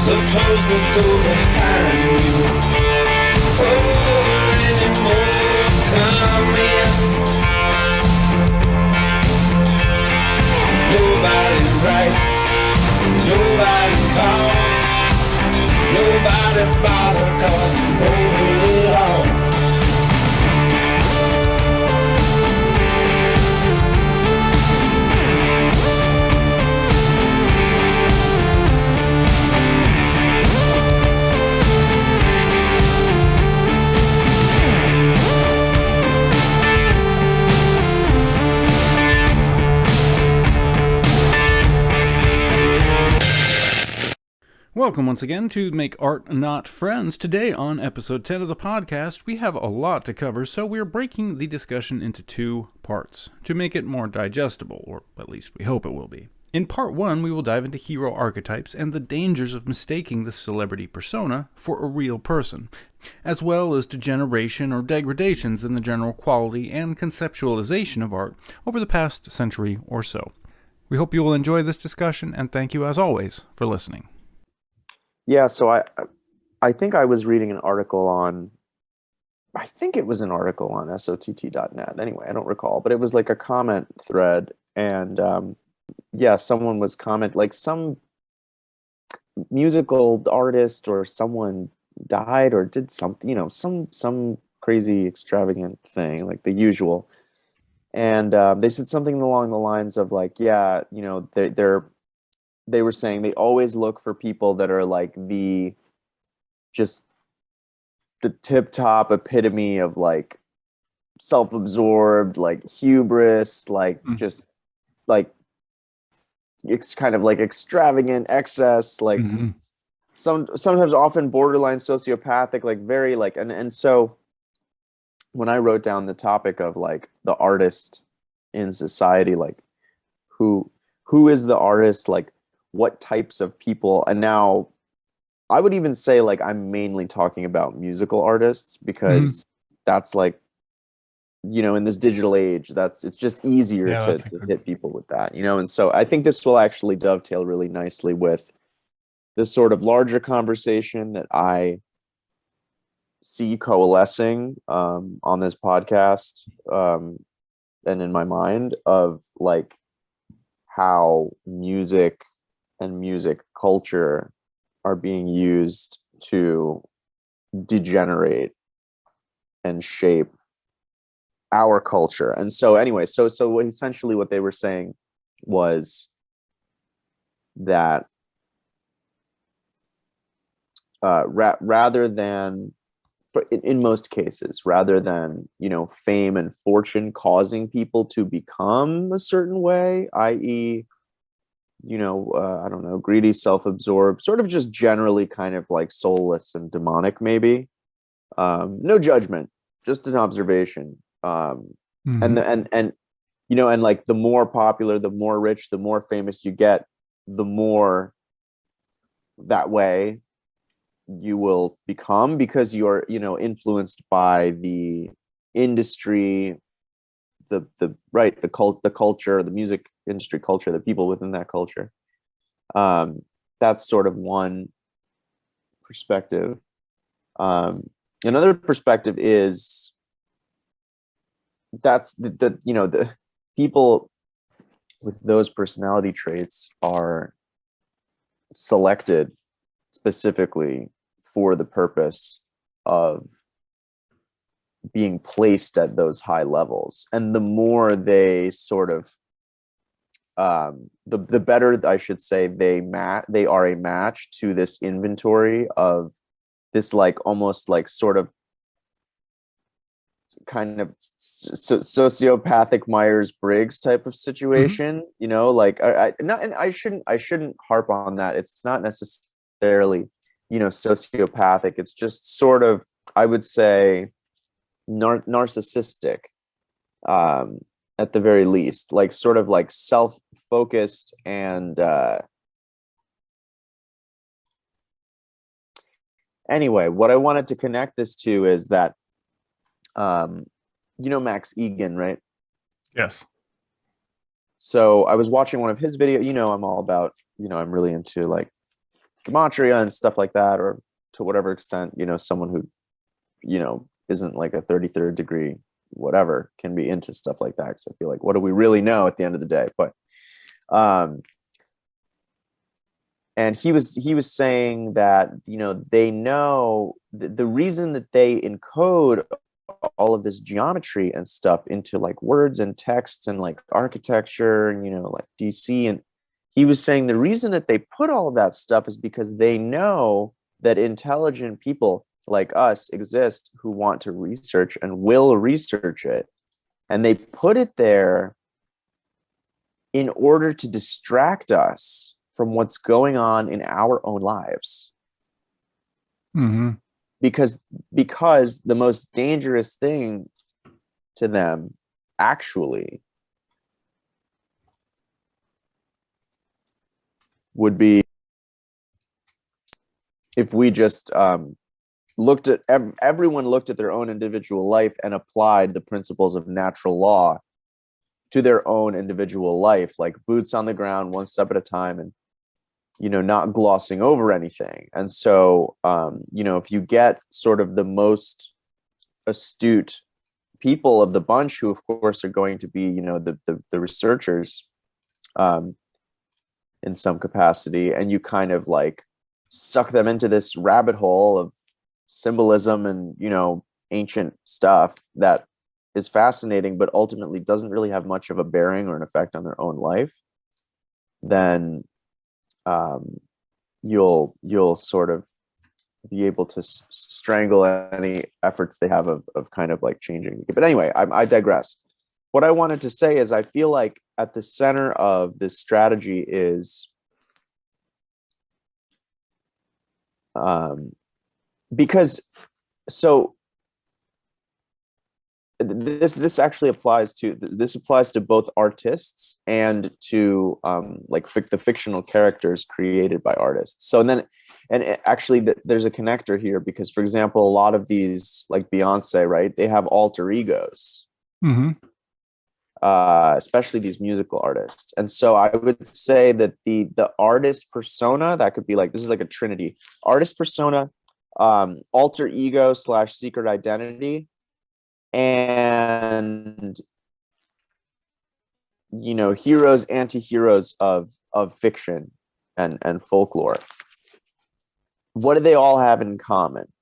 Suppose they go behind you. Oh, anymore come in. Nobody writes, nobody calls, nobody bothers, 'cause I'm over it all. Welcome once again to Make Art Not Friends. Today on episode 10 of the podcast, we have a lot to cover, so we're breaking the discussion into two parts to make it more digestible, or at least we hope it will be. In part 1, we will dive into hero archetypes and the dangers of mistaking the celebrity persona for a real person, as well as degeneration or degradations in the general quality and conceptualization of art over the past century or so. We hope you will enjoy this discussion, and thank you as always for listening. Yeah, so I think I was reading an article on, I think it was an article on SOTT.net. Anyway, I don't recall, but it was like a comment thread, and yeah, someone was like some musical artist or someone died or did something, some crazy extravagant thing, like the usual. And they said something along the lines of like, yeah, they were saying they always look for people that are like just the tip top epitome of like self-absorbed, like hubris, like Mm. just like it's kind of like extravagant excess, like Mm-hmm. sometimes often borderline sociopathic, like very like and so when I wrote down the topic of like the artist in society, like who who is the artist, like what types of people, and now I would even say like I'm mainly talking about musical artists Mm-hmm. because that's like, in this digital age, it's just easier Yeah, that's a to good. hit people with that, and so I think this will actually dovetail really nicely with this sort of larger conversation that I see coalescing on this podcast, and in my mind, of like how music and music culture are being used to degenerate and shape our culture. And so anyway, so essentially what they were saying was that rather than, in most cases, rather than fame and fortune causing people to become a certain way, i.e., I don't know, greedy, self-absorbed, sort of just generally kind of like soulless and demonic, maybe. No judgment, just an observation. And Mm-hmm. the, and like the more popular, the more rich, the more famous you get, the more that way you will become, because you're influenced by the industry, the culture, the music industry culture, the people within that culture. um that's sort of one perspective. Another perspective is that's the people with those personality traits are selected specifically for the purpose of being placed at those high levels, and the more they sort of the better, I should say, they are a match to this inventory of this like almost like sort of kind of sociopathic Myers-Briggs type of Mm-hmm. situation, like I not, and I shouldn't harp on that. It's not necessarily sociopathic. It's just sort of, I would say, narcissistic, um at the very least, like sort of like self-focused. And anyway, what I wanted to connect this to is that um Max Egan, right? Yes. So I was watching one of his videos. I'm all about, I'm really into like gematria and stuff like that, or to whatever extent, someone who, isn't like a 33rd degree, whatever, can be into stuff like that. Because I feel like, what do we really know at the end of the day? But um and he was saying that they know the reason that they encode all of this geometry and stuff into like words and texts and like architecture and like DC. And he was saying the reason that they put all of that stuff is because they know that intelligent people like us exist who want to research and will research it, and they put it there in order to distract us from what's going on in our own lives. Mm-hmm. Because the most dangerous thing to them, actually, would be if we just looked at everyone looked at their own individual life and applied the principles of natural law to their own individual life, like boots on the ground, one step at a time, and not glossing over anything. And so if you get sort of the most astute people of the bunch, who of course are going to be the researchers, um, in some capacity, and you kind of like suck them into this rabbit hole of symbolism and ancient stuff that is fascinating, but ultimately doesn't really have much of a bearing or an effect on their own life, then you'll sort of be able to strangle any efforts they have of kind of like changing. But anyway, I digress. What I wanted to say is I feel like at the center of this strategy is because so this actually applies to both artists and to like the fictional characters created by artists. So actually there's a connector here, because for example, a lot of these, like Beyonce, right, they have alter egos. Mm-hmm. Especially these musical artists. And so I would say that the artist persona, that could be like, this is like a trinity: artist persona, alter ego / secret identity, and heroes, anti-heroes of fiction and folklore. What do they all have in common,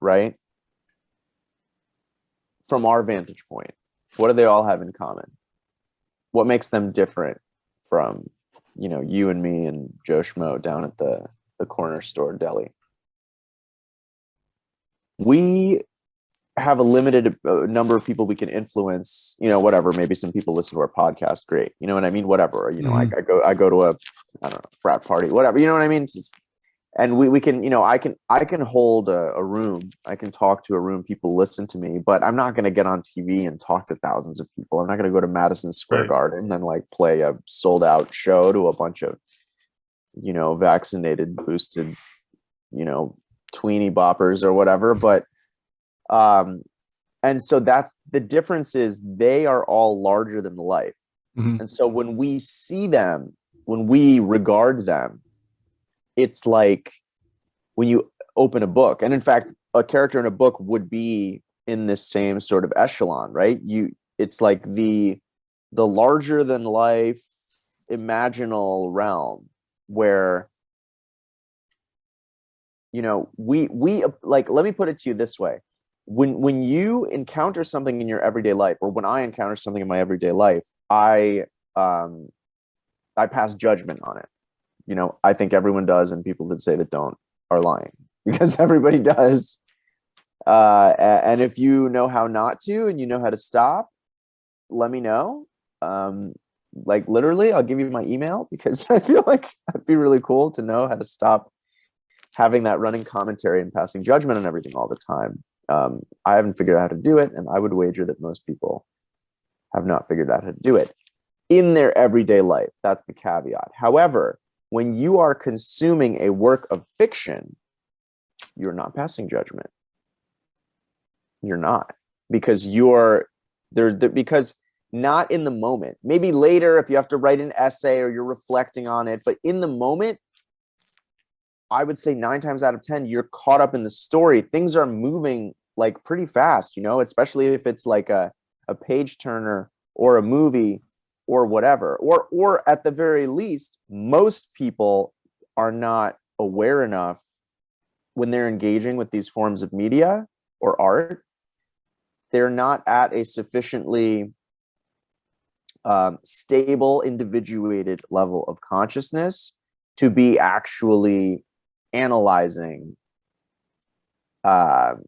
right? From our vantage point, what do they all have in common? What makes them different from, you and me and Joe Schmo down at the corner store deli? We have a limited number of people we can influence, whatever. Maybe some people listen to our podcast. Great. You know what I mean? Whatever, I go to a, I don't know, frat party, whatever, you know what I mean? And we can, I can hold a room. I can talk to a room. People listen to me, but I'm not going to get on TV and talk to thousands of people. I'm not going to go to Madison Square Garden and like play a sold out show to a bunch of, vaccinated, boosted, tweeny boppers or whatever. But, and so that's the difference, is they are all larger than life. Mm-hmm. And so when we see them, when we regard them, it's like when you open a book, and in fact, a character in a book would be in this same sort of echelon, right? It's like the larger than life imaginal realm where, we like, let me put it to you this way. When you encounter something in your everyday life, or when I encounter something in my everyday life, I pass judgment on it. I think everyone does, and people that say that don't are lying, because everybody does. And if you know how not to, and you know how to stop, let me know. Like literally, I'll give you my email, because I feel like it'd be really cool to know how to stop having that running commentary and passing judgment on everything all the time. I haven't figured out how to do it, and I would wager that most people have not figured out how to do it in their everyday life. That's the caveat. However, when you are consuming a work of fiction, you're not passing judgment. You're not, because you're there, because not in the moment. Maybe later, if you have to write an essay or you're reflecting on it, but in the moment, I would say 9 times out of 10, you're caught up in the story. Things are moving like pretty fast, especially if it's like a page turner or a movie or whatever, or at the very least, most people are not aware enough when they're engaging with these forms of media or art. They're not at a sufficiently stable, individuated level of consciousness to be actually analyzing, how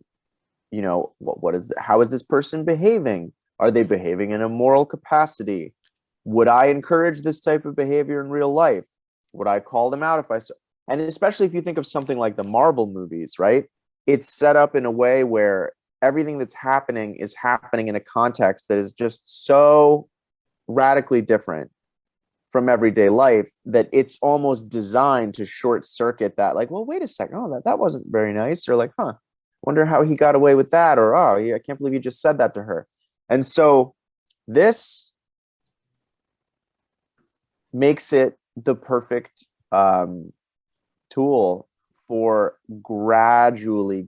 is this person behaving? Are they behaving in a moral capacity? Would I encourage this type of behavior in real life? Would I call them out if I saw? And especially if you think of something like the Marvel movies, right? It's set up in a way where everything that's happening is happening in a context that is just so radically different from everyday life that it's almost designed to short circuit that, like, well, wait a second, oh, that wasn't very nice, or like, wonder how he got away with that, or oh, yeah, I can't believe you just said that to her. And so this makes it the perfect tool for gradually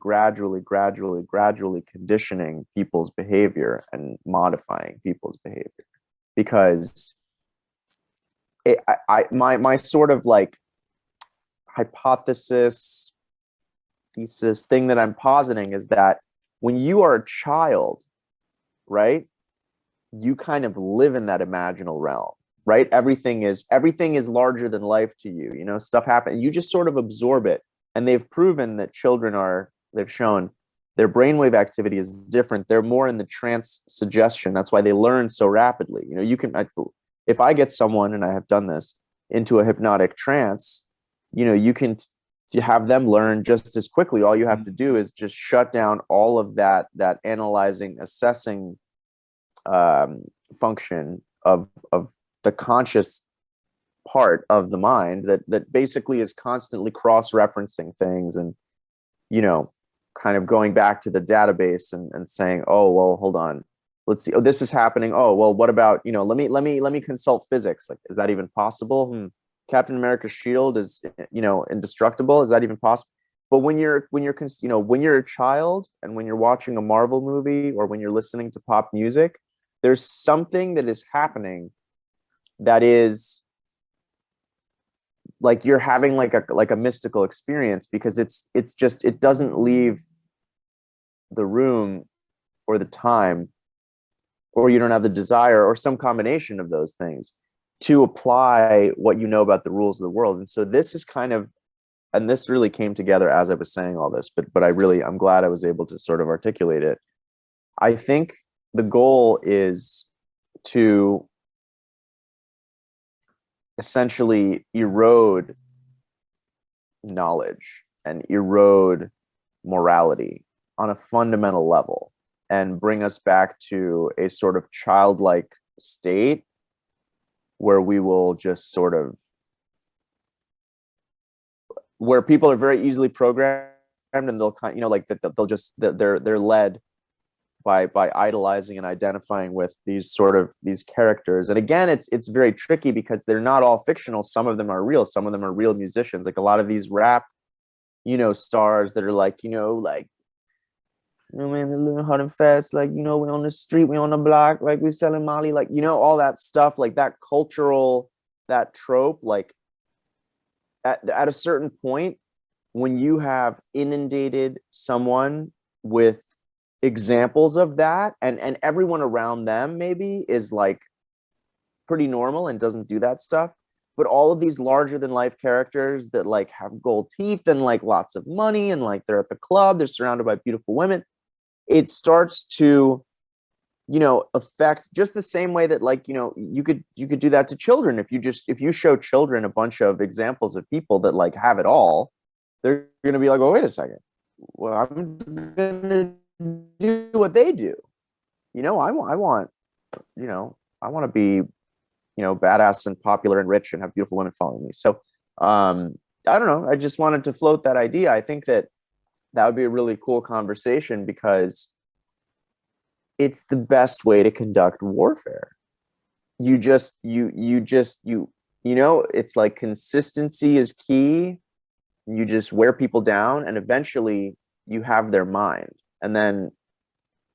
conditioning people's behavior and modifying people's behavior. Because my sort of like thesis thing that I'm positing is that when you are a child, right, you kind of live in that imaginal realm, right? Everything is larger than life to you. You know, stuff happens. You just sort of absorb it. And they've proven that they've shown their brainwave activity is different. They're more in the trance suggestion. That's why they learn so rapidly. You know, if I get someone, and I have done this, into a hypnotic trance, you know, you have them learn just as quickly. All you have to do is just shut down all of that analyzing, assessing function of the conscious part of the mind that basically is constantly cross-referencing things, and, you know, kind of going back to the database and saying, oh, well, hold on, let's see, oh, this is happening, oh, well, what about, you know, let me consult physics, like, is that even possible? Captain America's shield is, you know, indestructible, is that even possible? But when you're a child, and when you're watching a Marvel movie, or when you're listening to pop music, there's something that is happening that is like you're having like a mystical experience, because it doesn't leave the room or the time, or you don't have the desire, or some combination of those things, to apply what you know about the rules of the world. And so this is kind of, and this really came together as I was saying all this, but I'm glad I was able to sort of articulate it. I think the goal is to essentially erode knowledge and erode morality on a fundamental level, and bring us back to a sort of childlike state where we will just sort of, where people are very easily programmed, and they'll kind, you know, like that they're led by idolizing and identifying with these characters. And again, it's very tricky, because they're not all fictional. Some of them are real. Some of them are real musicians. Like a lot of these rap, you know, stars that are like, you know, man, they're living hard and fast. Like, you know, we on the street, we on the block, like we selling Molly, like, you know, all that stuff, like that cultural, that trope, like at a certain point, when you have inundated someone with examples of that, and everyone around them maybe is like pretty normal and doesn't do that stuff, but all of these larger than life characters that like have gold teeth and like lots of money, and like they're at the club, they're surrounded by beautiful women, it starts to, you know, affect, just the same way that, like, you know, you could do that to children. If you show children a bunch of examples of people that like have it all, they're going to be like, oh, wait a second, well, I'm going to do what they do. You know, I want, you know, I want to be, you know, badass and popular and rich and have beautiful women following me. So I don't know, I just wanted to float that idea. I think that would be a really cool conversation, because it's the best way to conduct warfare. You know, it's like consistency is key. You just wear people down, and eventually you have their mind. And then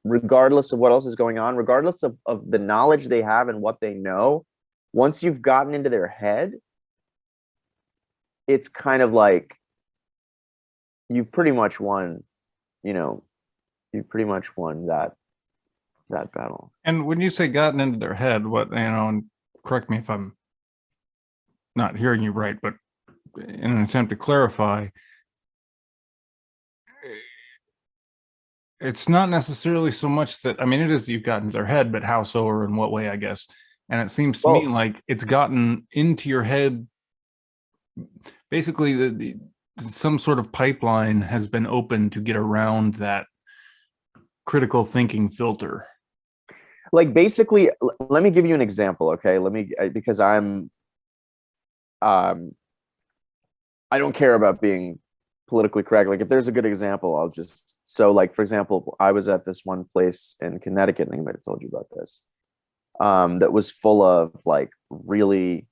regardless of what else is going on, regardless of the knowledge they have and what they know, once you've gotten into their head, it's kind of like you've pretty much won, you know, you've pretty much won that battle. And when you say gotten into their head, what, you know, and correct me if I'm not hearing you right, but in an attempt to clarify, it's not necessarily so much that, I mean, it is you've gotten into their head, but how so, or in what way, I guess. And it seems to me like it's gotten into your head. Basically, some sort of pipeline has been open to get around that critical thinking filter. Like, basically, let me give you an example, okay? Because I don't care about being politically correct. Like, if there's a good example, I'll just, so like, for example, I was at this one place in Connecticut, I think I might have told you about this, that was full of like really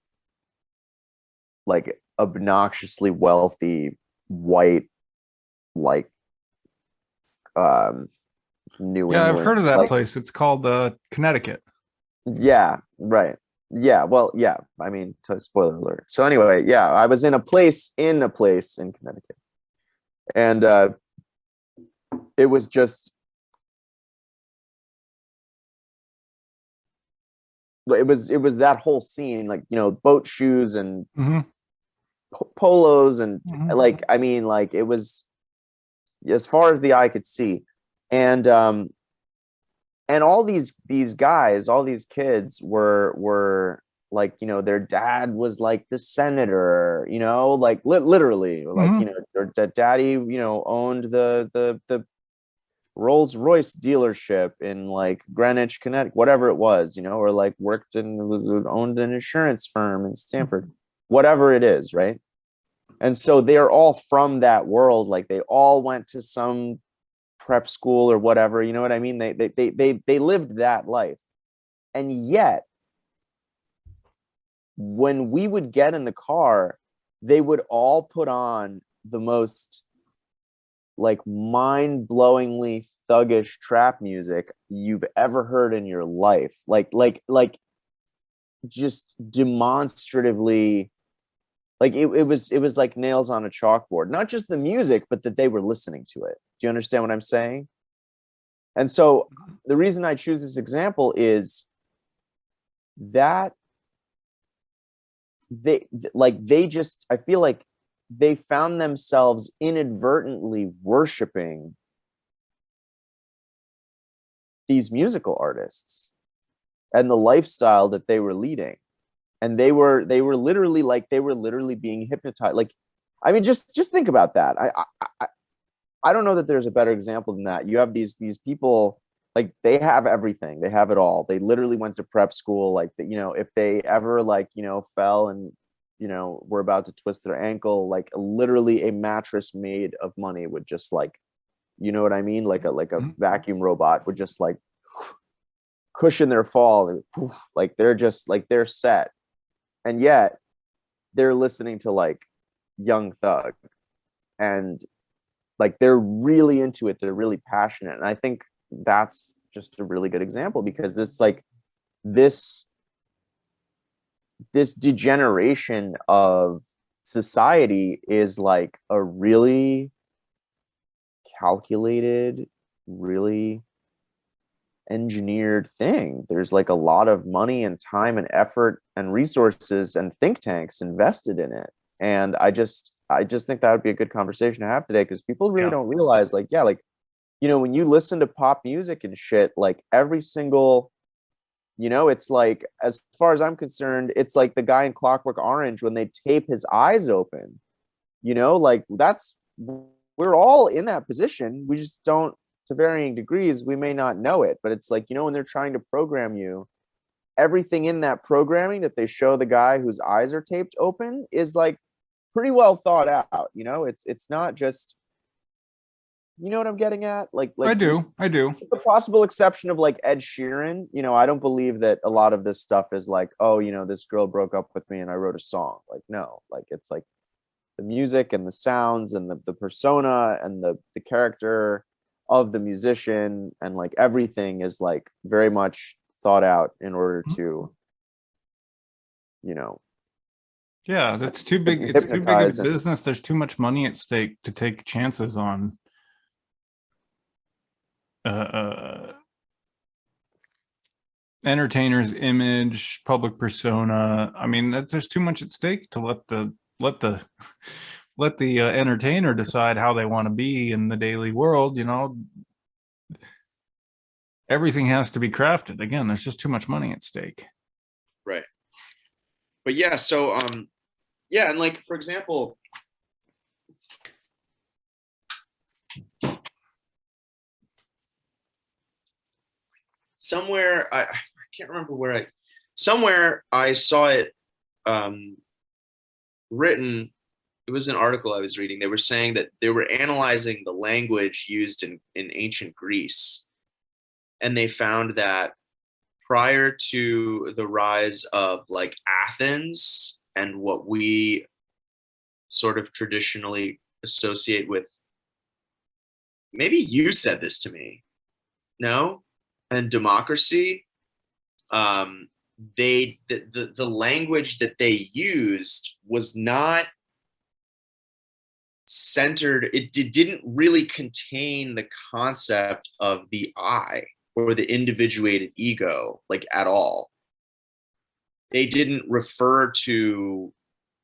like obnoxiously wealthy white, like New Yeah, England. I've heard of that like, place. It's called Connecticut. Yeah, right. Yeah, well, yeah. I mean, spoiler alert. So anyway, yeah, I was in a place in Connecticut, and it was just it was that whole scene, like, boat shoes and Mm-hmm. polos and Mm-hmm. like, I mean, like, it was as far as the eye could see. And all these guys, all these kids were like, their dad was like the senator, like literally, like, Mm-hmm. their daddy, owned the Rolls Royce dealership in like Greenwich, Connecticut, whatever it was, or like worked and owned an insurance firm in Stanford, whatever it is, right? And so they're all from that world. Like they all went to some prep school or whatever, you know what I mean? They lived that life. And yet, when we would get in the car, they would all put on the most like mind-blowingly thuggish trap music you've ever heard in your life. Like just demonstratively, like it was like nails on a chalkboard. Not just the music, but that they were listening to it. Do you understand what I'm saying? And so the reason I choose this example is that they just, I feel like they found themselves inadvertently worshiping these musical artists and the lifestyle that they were leading. And they were literally being hypnotized. Like, I mean, just think about that. I don't know that there's a better example than that. You have these people, like, they have everything, they have it all. They literally went to prep school. Like, if they ever like, fell and were about to twist their ankle, like literally a mattress made of money would just like, you know what I mean? Like a vacuum robot would just like cushion their fall. And poof, like they're just like, they're set. And yet they're listening to like Young Thug, and like they're really into it. They're really passionate. And I think that's just a really good example, because this degeneration of society is like a really calculated, really engineered thing. There's like a lot of money and time and effort and resources and think tanks invested in it. And I just think that would be a good conversation to have today, because people really don't realize, like, yeah, like, when you listen to pop music and shit, like every single, it's like, as far as I'm concerned, it's like the guy in Clockwork Orange when they tape his eyes open, like we're all in that position. We just don't, to varying degrees, we may not know it, but it's like, when they're trying to program you, everything in that programming that they show the guy whose eyes are taped open is like pretty well thought out. It's not just, you know what I'm getting at? Like I do. With the possible exception of like Ed Sheeran, I don't believe that a lot of this stuff is like, oh, this girl broke up with me and I wrote a song. Like, no, like it's like the music and the sounds and the persona and the character of the musician, and like everything is like very much thought out in order to, Yeah, that's too big. It's too big of a business. There's too much money at stake to take chances on entertainer's image, public persona. I mean, there's too much at stake to let the entertainer decide how they want to be in the daily world. Everything has to be crafted. Again, there's just too much money at stake. Right. But yeah, so yeah, and like, for example, somewhere I can't remember where somewhere I saw it written. It was an article I was reading. They were saying that they were analyzing the language used in ancient Greece, and they found that prior to the rise of like Athens and what we sort of traditionally associate with, maybe you said this to me, no, and democracy, the language that they used was not centered. It didn't really contain the concept of the I or the individuated ego, like, at all. they didn't refer to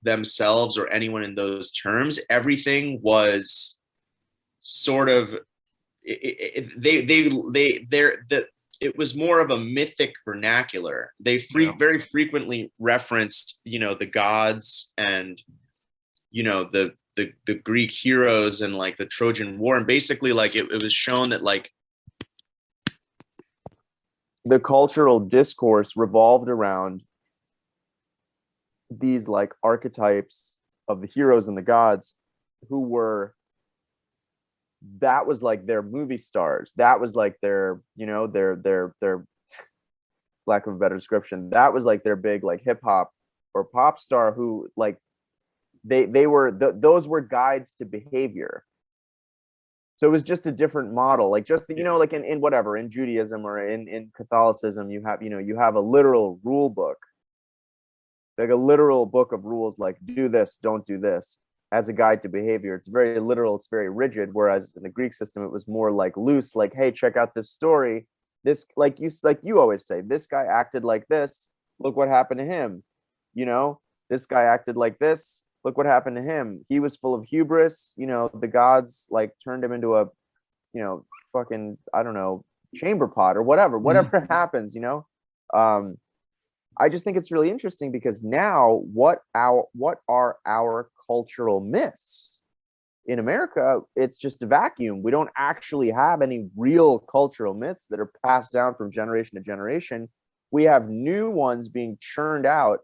themselves or anyone in those terms. Everything was sort of it was more of a mythic vernacular. They very frequently referenced, the gods and, the Greek heroes and like the Trojan War. And basically like it was shown that like the cultural discourse revolved around these like archetypes of the heroes and the gods who were, that was like their movie stars. That was like their, their lack of a better description. That was like their big like hip hop or pop star who like they were those were guides to behavior. So it was just a different model, like just the, like in whatever, in Judaism or in Catholicism, you have a literal rule book, like a literal book of rules, like do this, don't do this, as a guide to behavior. It's very literal, it's very rigid. Whereas in the Greek system, it was more like loose, like, hey, check out this story. This, like you always say, this guy acted like this. Look what happened to him. This guy acted like this. Look what happened to him. He was full of hubris. The gods like turned him into a, fucking, I don't know, chamber pot or whatever happens, I just think it's really interesting because now what are our cultural myths? In America, it's just a vacuum. We don't actually have any real cultural myths that are passed down from generation to generation. We have new ones being churned out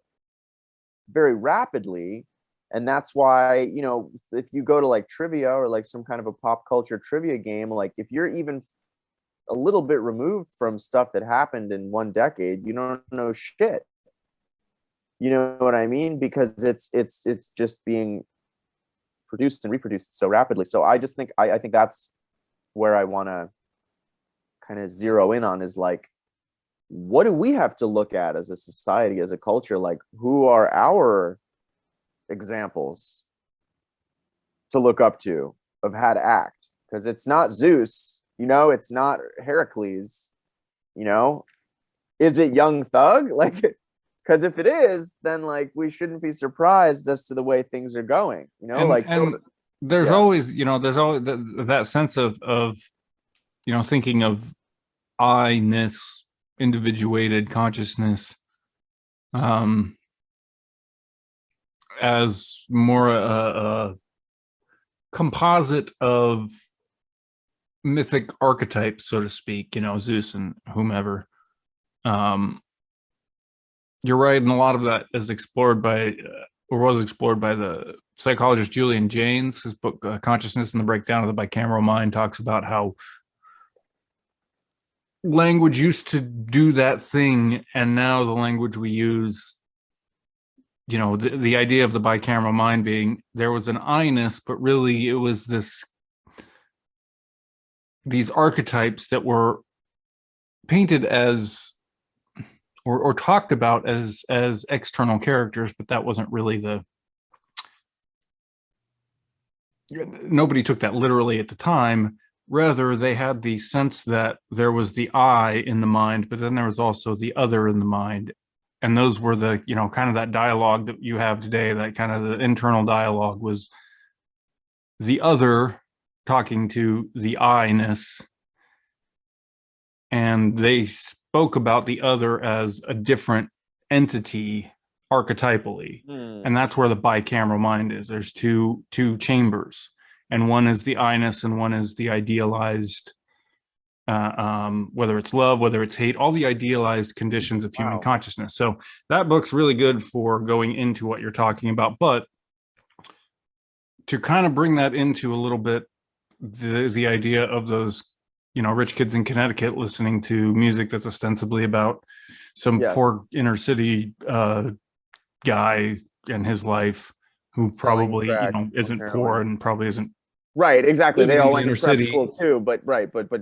very rapidly. And that's why, if you go to like trivia or like some kind of a pop culture trivia game, like if you're even a little bit removed from stuff that happened in one decade, you don't know shit. You know what I mean? Because it's just being produced and reproduced so rapidly. So I just think I think that's where I want to kind of zero in on, is like, what do we have to look at as a society, as a culture? Like, who are our examples to look up to of how to act? Because it's not Zeus, it's not Heracles, is it Young Thug? Like, because if it is, then like we shouldn't be surprised as to the way things are going, and there's always that sense of thinking of I-ness, individuated consciousness, as more a composite of mythic archetypes, so to speak, Zeus and whomever. You're right, and a lot of that is explored by, or was explored by, the psychologist Julian Jaynes. His book, Consciousness and the Breakdown of the Bicameral Mind, talks about how language used to do that thing, and now the language we use, the idea of the bicameral mind being there was an I-ness, but really it was these archetypes that were painted as or talked about as external characters, but that wasn't really nobody took that literally at the time. Rather, they had the sense that there was the I in the mind, but then there was also the other in the mind. And those were the, kind of that dialogue that you have today, that kind of the internal dialogue was the other talking to the I-ness. And they spoke about the other as a different entity archetypally. And that's where the bicameral mind is. There's two chambers, and one is the I-ness and one is the idealized, whether it's love, whether it's hate, all the idealized conditions of human consciousness. So that book's really good for going into what you're talking about. But to kind of bring that into a little bit, the idea of those, rich kids in Connecticut listening to music that's ostensibly about some poor inner city guy and his life, who probably isn't poor and probably isn't. Right, exactly. They all went to prep city. school too, but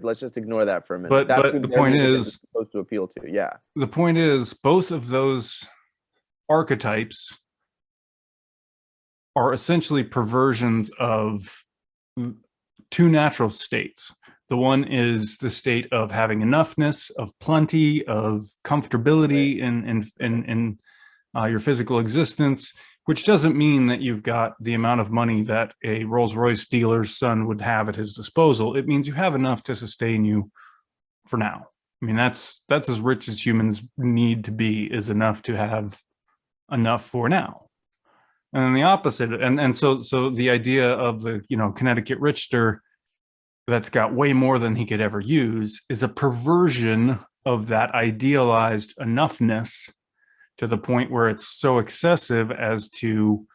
let's just ignore that for a minute. But the point is supposed to appeal to. Yeah. The point is, both of those archetypes are essentially perversions of two natural states. The one is the state of having enoughness, of plenty, of comfortability, and your physical existence, which doesn't mean that you've got the amount of money that a Rolls-Royce dealer's son would have at his disposal. It means you have enough to sustain you for now. I mean, that's as rich as humans need to be, is enough to have enough for now. And then the opposite, and so the idea of the, you know, Connecticut Richter that's got way more than he could ever use is a perversion of that idealized enoughness to the point where it's so excessive as to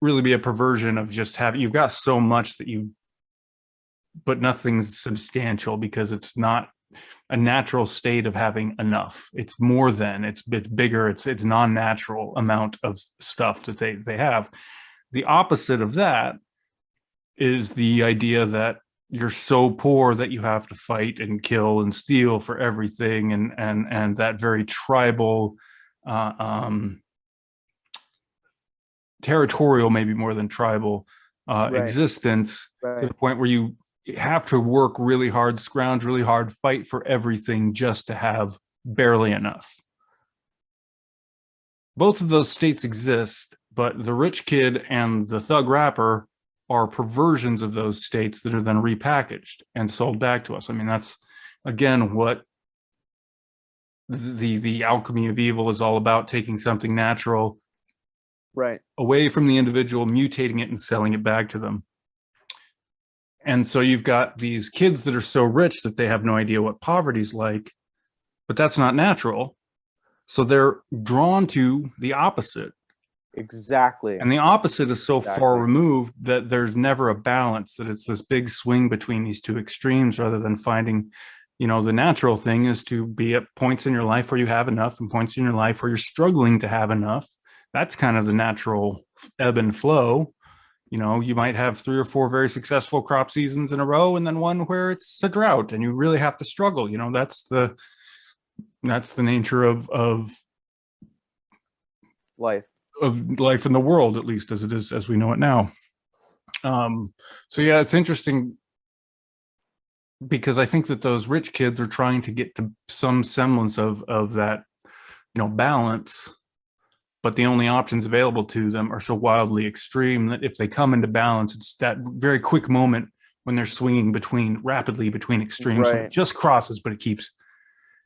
really be a perversion of just having, you've got so much that you, but nothing's substantial because it's not a natural state of having enough. It's more than, it's bigger, it's non-natural amount of stuff that they have. The opposite of that is the idea that you're so poor that you have to fight and kill and steal for everything, and that very tribal, territorial, maybe more than tribal, existence, to the point where you have to work really hard, scrounge really hard, fight for everything just to have barely enough. Both of those states exist, but the rich kid and the thug rapper are perversions of those states that are then repackaged and sold back to us. I mean, that's again what the alchemy of evil is all about: taking something natural away from the individual, mutating it and selling it back to them. And so you've got these kids that are so rich that they have no idea what poverty's like, but that's not natural. So they're drawn to the opposite. Exactly. And the opposite is so far removed that there's never a balance, that it's this big swing between these two extremes, rather than finding, you know, the natural thing is to be at points in your life where you have enough and points in your life where you're struggling to have enough. That's kind of the natural ebb and flow. You know, you might have 3 or 4 very successful crop seasons in a row, and then one where it's a drought and you really have to struggle. You know, that's the nature of life in the world, at least as it is, as we know it now. So yeah, it's interesting because I think that those rich kids are trying to get to some semblance of that, you know, balance, but the only options available to them are so wildly extreme that if they come into balance, it's that very quick moment when they're swinging rapidly between extremes. So it just crosses, but it keeps.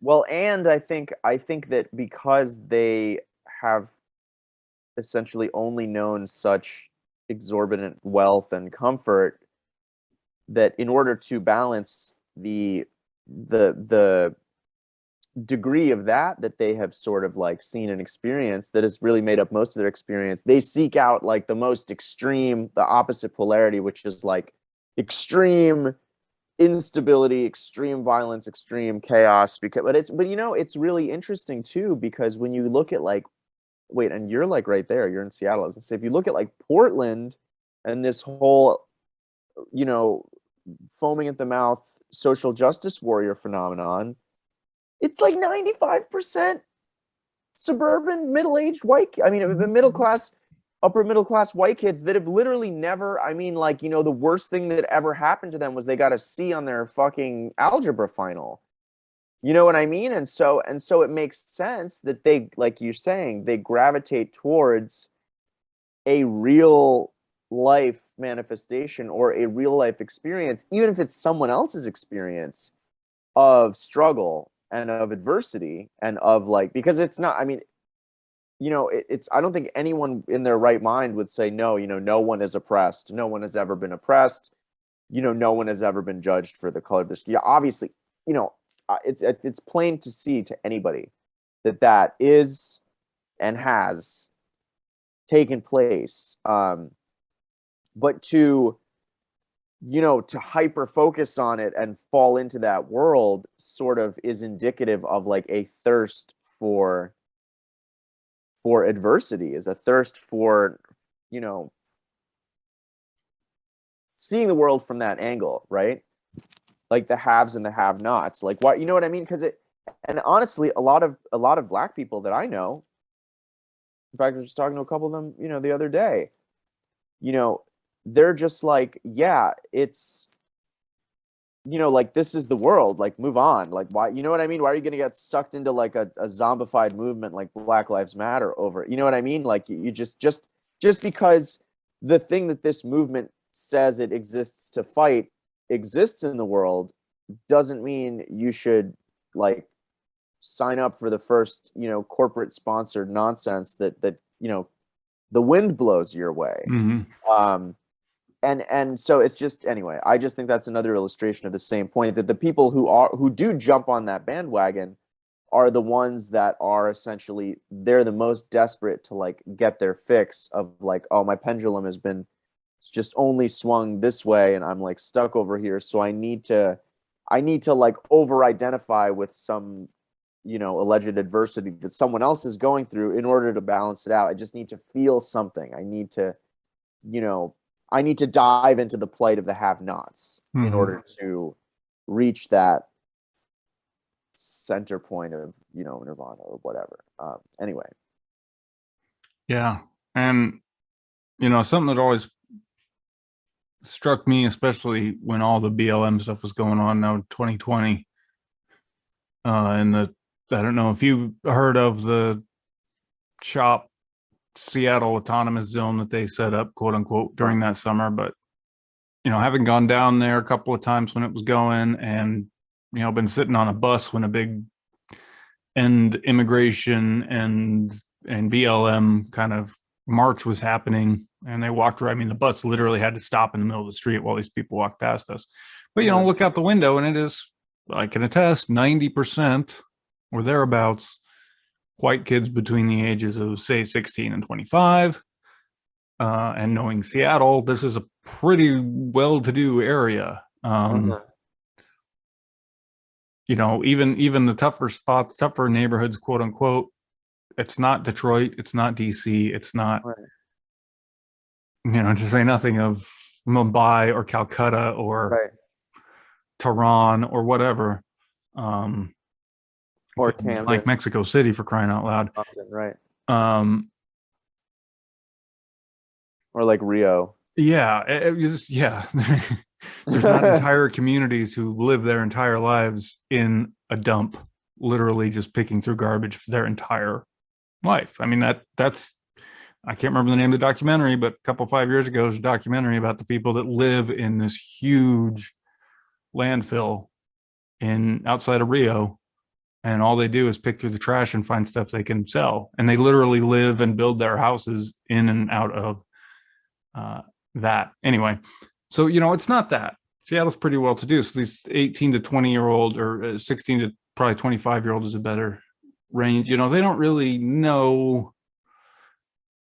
Well, and I think that because they have essentially only known such exorbitant wealth and comfort, that in order to balance the degree of that they have sort of like seen and experienced, that has really made up most of their experience, they seek out like the most extreme, the opposite polarity, which is like extreme instability, extreme violence, extreme chaos. But you know, it's really interesting too, because when you look at like, wait, and you're like right there, you're in Seattle. I was gonna say, if you look at like Portland and this whole, you know, foaming at the mouth social justice warrior phenomenon, it's like 95% suburban middle-aged white, middle class, upper middle class white kids that have literally never, I mean, like, you know, the worst thing that ever happened to them was they got a C on their fucking algebra final. You know what I mean? And so it makes sense that they, like you're saying, they gravitate towards a real life manifestation or a real life experience, even if it's someone else's experience of struggle and of adversity and of like, because it's not, I mean, you know, it's, I don't think anyone in their right mind would say, no, you know, no one is oppressed. No one has ever been oppressed. You know, no one has ever been judged for the color of their skin. Yeah, obviously, you know, it's plain to see to anybody that is and has taken place. But to, you know, to hyper focus on it and fall into that world sort of is indicative of like a thirst for adversity, is a thirst for, you know, seeing the world from that angle, right? Like the haves and the have-nots. Like, what, you know what I mean? Because and honestly, a lot of Black people that I know, in fact, I was just talking to a couple of them, you know, the other day, you know, they're just like, yeah, it's you know, like, this is the world, like, move on. Like, why, you know what I mean? Why are you going to get sucked into like a zombified movement like Black Lives Matter over it? You know what I mean? Like, you just because the thing that this movement says it exists to fight exists in the world doesn't mean you should like sign up for the first, you know, corporate sponsored nonsense that, you know, the wind blows your way. Mm-hmm. And so it's just, anyway, I just think that's another illustration of the same point, that the people who do jump on that bandwagon are the ones that are essentially, they're the most desperate to like get their fix of like, oh, my pendulum has been just only swung this way and I'm like stuck over here, so I need to like over identify with some, you know, alleged adversity that someone else is going through in order to balance it out. I just need to feel something. I need to, you know, I need to dive into the plight of the have-nots in order to reach that center point of, you know, nirvana or whatever. Anyway. Yeah. And, you know, something that always struck me, especially when all the BLM stuff was going on now, 2020, and I don't know if you heard of the CHOP Seattle Autonomous Zone that they set up, quote unquote, during that summer. But, you know, having gone down there a couple of times when it was going, and, you know, been sitting on a bus when a big end immigration and BLM kind of march was happening, and they walked around. I mean, the bus literally had to stop in the middle of the street while these people walked past us. But, you know, look out the window and it is, I can attest, 90% or thereabouts white kids between the ages of, say, 16 and 25. And knowing Seattle, this is a pretty well-to-do area. You know, even the tougher spots, tougher neighborhoods, quote unquote, it's not Detroit, it's not DC, it's not, you know, to say nothing of Mumbai or Calcutta or Tehran or whatever. Or Camden. Like Mexico City, for crying out loud. Right. Or like Rio. Yeah. Yeah. There's not entire communities who live their entire lives in a dump, literally just picking through garbage for their entire life. I mean, that's, I can't remember the name of the documentary, but a couple 5 years ago, it was a documentary about the people that live in this huge landfill outside of Rio. And all they do is pick through the trash and find stuff they can sell. And they literally live and build their houses in and out of that. Anyway, so, you know, it's not that. Seattle's pretty well to do. So these 18 to 20-year-old or 16 to probably 25-year-old is a better range. You know, they don't really know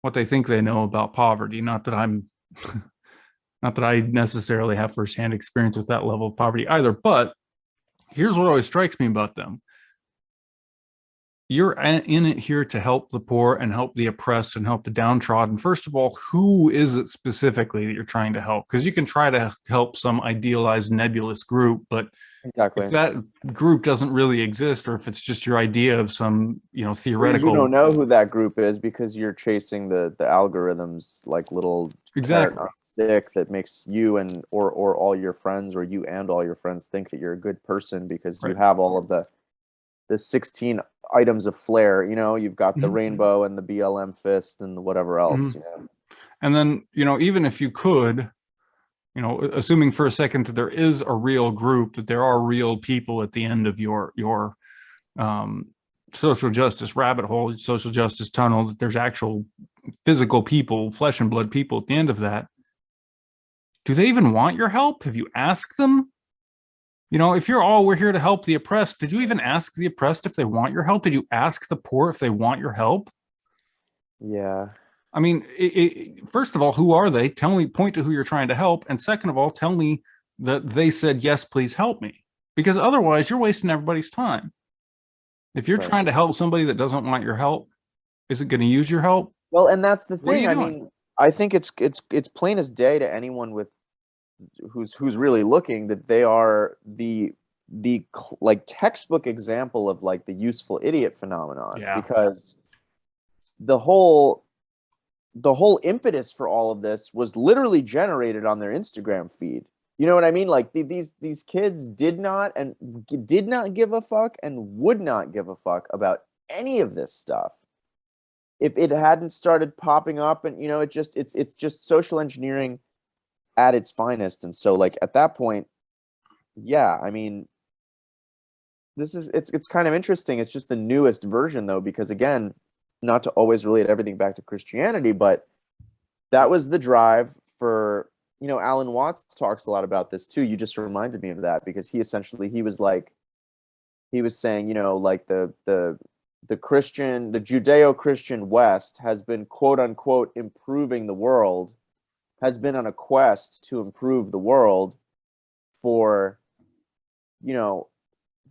what they think they know about poverty. Not that I necessarily have firsthand experience with that level of poverty either. But here's what always strikes me about them. You're in it here to help the poor and help the oppressed and help the downtrodden. First of all, who is it specifically that you're trying to help? Because you can try to help some idealized nebulous group, but if that group doesn't really exist, or if it's just your idea of some, you know, theoretical, you don't know who that group is because you're chasing the algorithms like little stick that makes you and or all your friends, or you and all your friends, think that you're a good person because you have all of the 16 items of flair. You know, you've got the rainbow and the BLM fist and whatever else. You know? And then, you know, even if you could, you know, assuming for a second that there is a real group, that there are real people at the end of your social justice rabbit hole, social justice tunnel, that there's actual physical people, flesh and blood people at the end of that. Do they even want your help? Have you asked them? You know, if you're all, we're here to help the oppressed, did you even ask the oppressed if they want your help? Did you ask the poor if they want your help? Yeah. I mean, first of all, who are they? Tell me, point to who you're trying to help. And second of all, tell me that they said, yes, please help me. Because otherwise you're wasting everybody's time. If you're trying to help somebody that doesn't want your help, is it going to use your help? Well, and that's the thing. I doing? mean, I think it's plain as day to anyone with who's really looking, that they are the like textbook example of like the useful idiot phenomenon. Yeah. Because the whole impetus for all of this was literally generated on their Instagram feed. You know what I mean? Like these kids did not give a fuck and would not give a fuck about any of this stuff if it hadn't started popping up. And it's just social engineering at its finest. And so like at that point, yeah, I mean, it's kind of interesting. It's just the newest version though, because again, not to always relate everything back to Christianity, but that was the drive for, Alan Watts talks a lot about this too. You just reminded me of that because he was saying, like the Judeo-Christian West has been quote unquote improving the world, has been on a quest to improve the world for,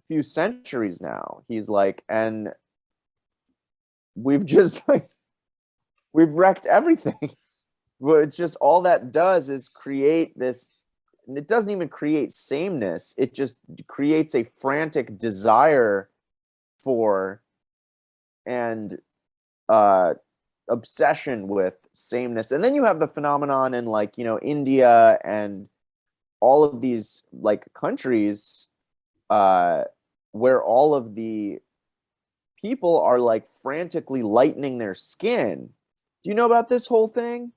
few centuries now. He's like, and we've just we've wrecked everything. But it's just all that does is create this, and it doesn't even create sameness. It just creates a frantic desire for and obsession with sameness. And then you have the phenomenon in like, India and all of these like countries where all of the people are like frantically lightening their skin. Do you know about this whole thing?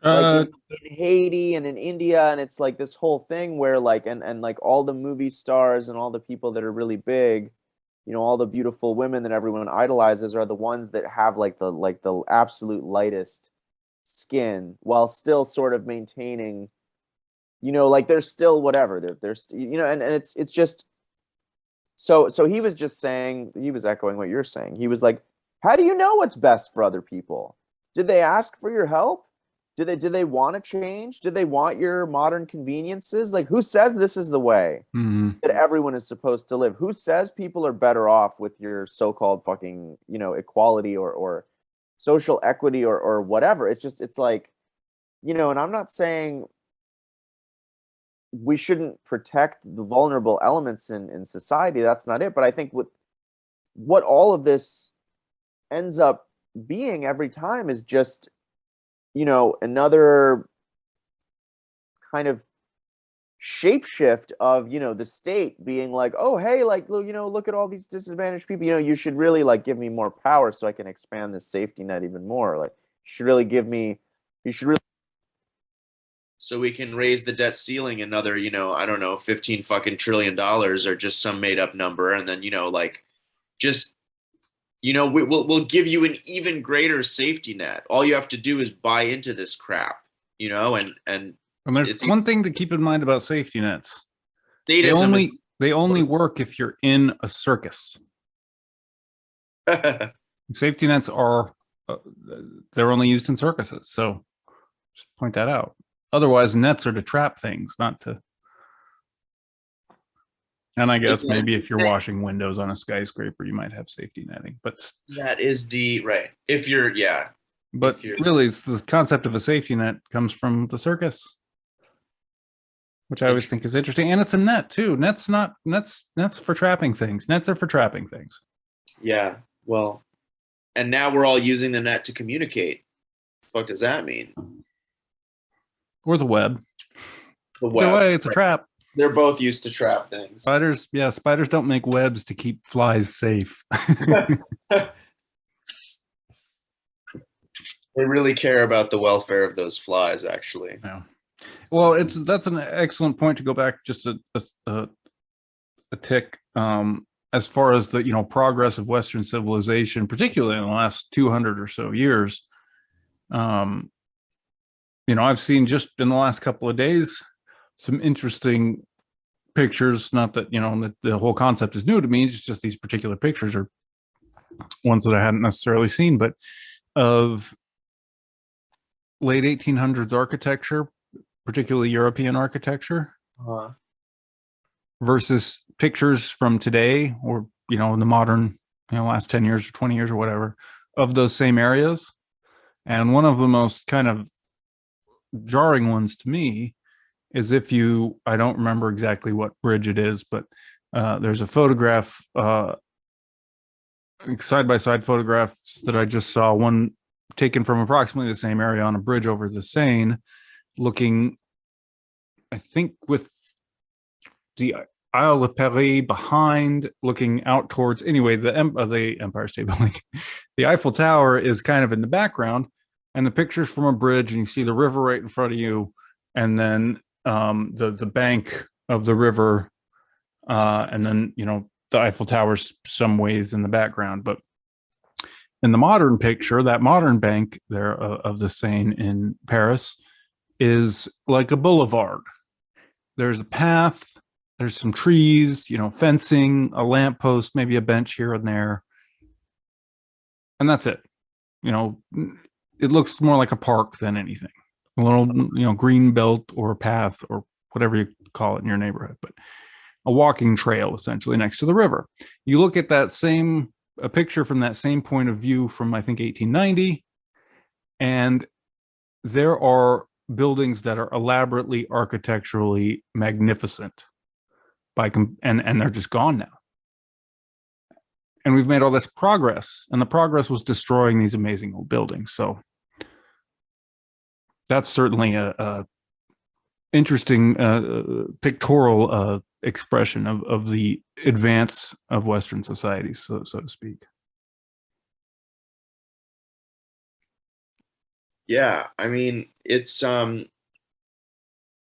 Like in Haiti and in India, and it's like this whole thing where like and like all the movie stars and all the people that are really big, all the beautiful women that everyone idolizes are the ones that have like the absolute lightest skin while still sort of maintaining, like they're still whatever they're and it's just so he was just saying, he was echoing what you're saying. He was like, how do you know what's best for other people? Did they ask for your help? Do they want to change? Do they want your modern conveniences? Like, who says this is the way that everyone is supposed to live? Who says people are better off with your so-called fucking, equality or social equity or whatever? It's like, and I'm not saying we shouldn't protect the vulnerable elements in society. That's not it. But I think what all of this ends up being every time is just, another kind of shapeshift of, the state being like, oh, hey, like, look at all these disadvantaged people. You should really like give me more power so I can expand this safety net even more. Like, you should really. So we can raise the debt ceiling another, I don't know, 15 fucking $trillion or just some made up number. And then, like, just we'll give you an even greater safety net. All you have to do is buy into this crap, and there's one thing to keep in mind about safety nets. They only work if you're in a circus. Safety nets are they're only used in circuses, so just point that out. Otherwise, nets are to trap things, not to. And I guess maybe if you're washing windows on a skyscraper, you might have safety netting, but that is the right. If you're, yeah. But really, it's the concept of a safety net comes from the circus, which I always think is interesting. And it's a net too. Nets for trapping things. Nets are for trapping things. Yeah. Well, and now we're all using the net to communicate. What the fuck does that mean? Or the web. The web. Either way, it's a trap. They're both used to trap things. Spiders don't make webs to keep flies safe. They really care about the welfare of those flies, actually. Yeah. Well, that's an excellent point to go back just a tick. As far as the progress of Western civilization, particularly in the last 200 or so years, I've seen just in the last couple of days some interesting pictures. Not that the whole concept is new to me. It's just these particular pictures are ones that I hadn't necessarily seen, but of late 1800s architecture, particularly European architecture, versus pictures from today, or in the modern, last 10 years or 20 years or whatever, of those same areas. And one of the most kind of jarring ones to me is I don't remember exactly what bridge it is, but there's a photograph, side-by-side photographs that I just saw, one taken from approximately the same area on a bridge over the Seine, looking I think with the Isle of Paris behind, looking out towards, anyway, the Empire State Building, the Eiffel Tower is kind of in the background, and the picture's from a bridge, and you see the river right in front of you, and then the bank of the river, and then the Eiffel Tower's some ways in the background. But in the modern picture, that modern bank there of the Seine in Paris is like a boulevard. There's a path, there's some trees, fencing, a lamppost, maybe a bench here and there, and that's it. It looks more like a park than anything. A little, green belt or path or whatever you call it in your neighborhood, but a walking trail essentially next to the river. You look at a picture from that same point of view from, I think, 1890, and there are buildings that are elaborately architecturally magnificent and they're just gone now. And we've made all this progress, and the progress was destroying these amazing old buildings. So that's certainly a interesting pictorial expression of the advance of Western societies, so to speak. Yeah, I mean, it's an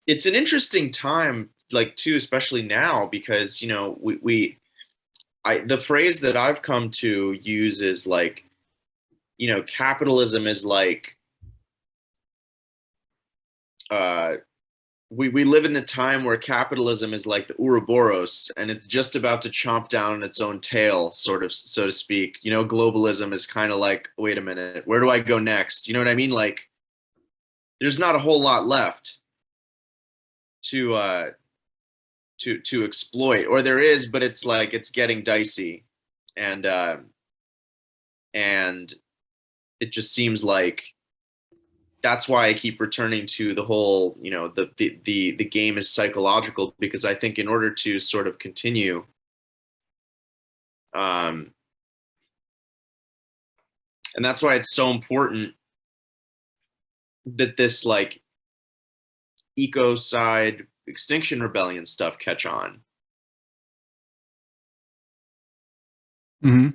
interesting time, like, too, especially now, because the phrase that I've come to use is like, capitalism is like, we live in the time where capitalism is like the Ouroboros, and it's just about to chomp down its own tail, sort of, so to speak. Globalism is kind of like, wait a minute, where do I go next? You know what I mean? Like, there's not a whole lot left to exploit, or there is, but it's like, it's getting dicey, and it just seems like that's why I keep returning to the whole, the game is psychological, because I think in order to sort of continue, and that's why it's so important that this like ecocide Extinction Rebellion stuff catch on. Mm-hmm.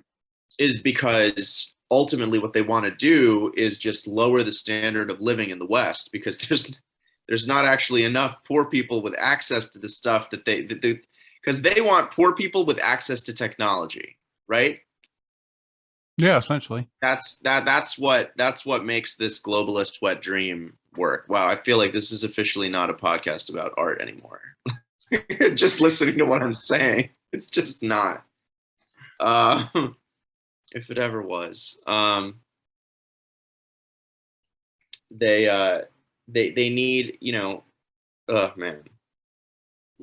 Is because ultimately what they want to do is just lower the standard of living in the West, because there's not actually enough poor people with access to the stuff that because they want poor people with access to technology, right? Yeah, essentially. That's what makes this globalist wet dream work. Wow, I feel like this is officially not a podcast about art anymore. Just listening to what I'm saying, it's just not. If it ever was. They need, oh man,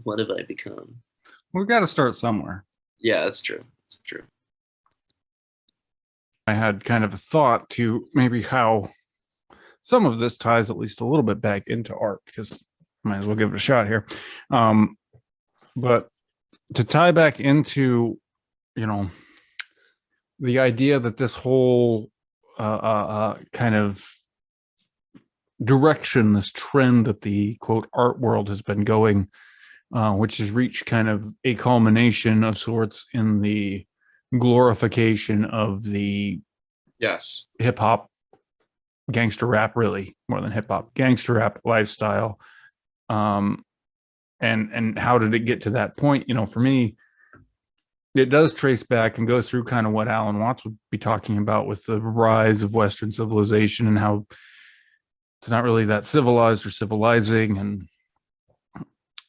what have I become? We've got to start somewhere. Yeah, that's true. That's true. I had kind of a thought to maybe how some of this ties at least a little bit back into art, because might as well give it a shot here. But to tie back into, the idea that this whole kind of direction, this trend that the quote art world has been going, which has reached kind of a culmination of sorts in the glorification of the hip hop, gangster rap, really more than hip hop, gangster rap lifestyle. And how did it get to that point? For me, it does trace back and go through kind of what Alan Watts would be talking about with the rise of Western civilization and how it's not really that civilized or civilizing, and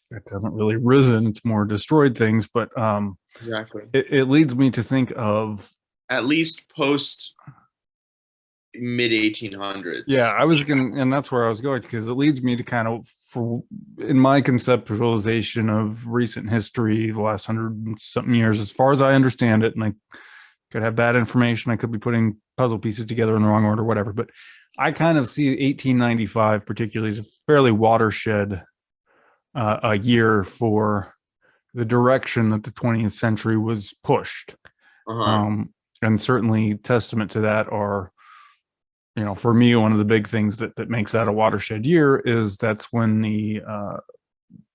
it hasn't really risen. It's more destroyed things. But exactly, it leads me to think of at least post mid 1800s. Yeah, I was and that's where I was going, because it leads me to kind of, in my conceptualization of recent history, the last 100-something years, as far as I understand it, and I could have bad information, I could be putting puzzle pieces together in the wrong order, whatever, but I kind of see 1895 particularly as a fairly watershed a year for the direction that the 20th century was pushed. And certainly testament to that are, for me, one of the big things that makes that a watershed year is that's when the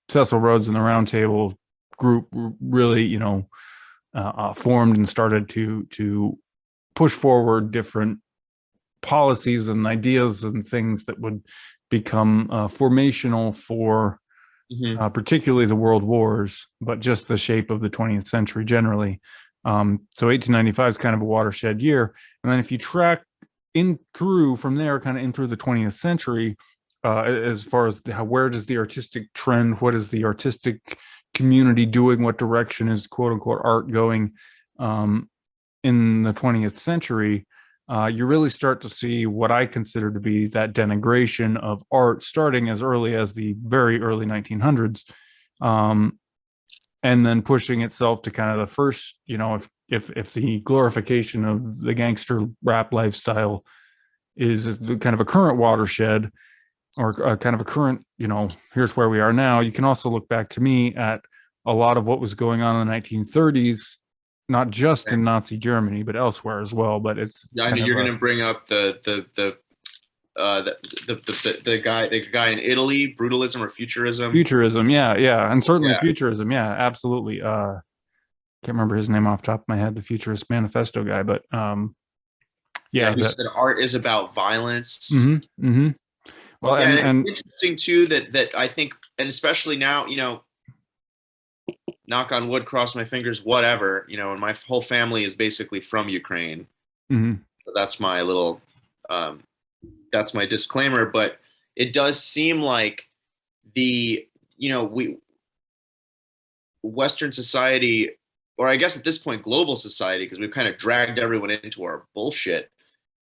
Cecil Rhodes and the Round Table group really, formed and started to push forward different policies and ideas and things that would become formational for particularly the world wars, but just the shape of the 20th century generally. So 1895 is kind of a watershed year. And then if you track in through from there, kind of in through the 20th century, as far as where does the artistic trend, what is the artistic community doing, what direction is quote unquote art going in the 20th century, you really start to see what I consider to be that denigration of art starting as early as the very early 1900s, and then pushing itself to kind of the first, if the glorification of the gangster rap lifestyle is kind of a current watershed, or kind of a current, here's where we are now. You can also look back to me at a lot of what was going on in the 1930s, not just in Nazi Germany, but elsewhere as well. But it's I know you're going to bring up the guy in Italy, brutalism or futurism. Futurism, yeah, and certainly futurism, yeah, absolutely. Can't remember his name off the top of my head, the Futurist Manifesto guy, but he said art is about violence. Well, and it's interesting too that I think, and especially now, knock on wood, cross my fingers, whatever, and my whole family is basically from Ukraine. So that's my little, that's my disclaimer. But it does seem like Western society, or I guess at this point, global society, because we've kind of dragged everyone into our bullshit,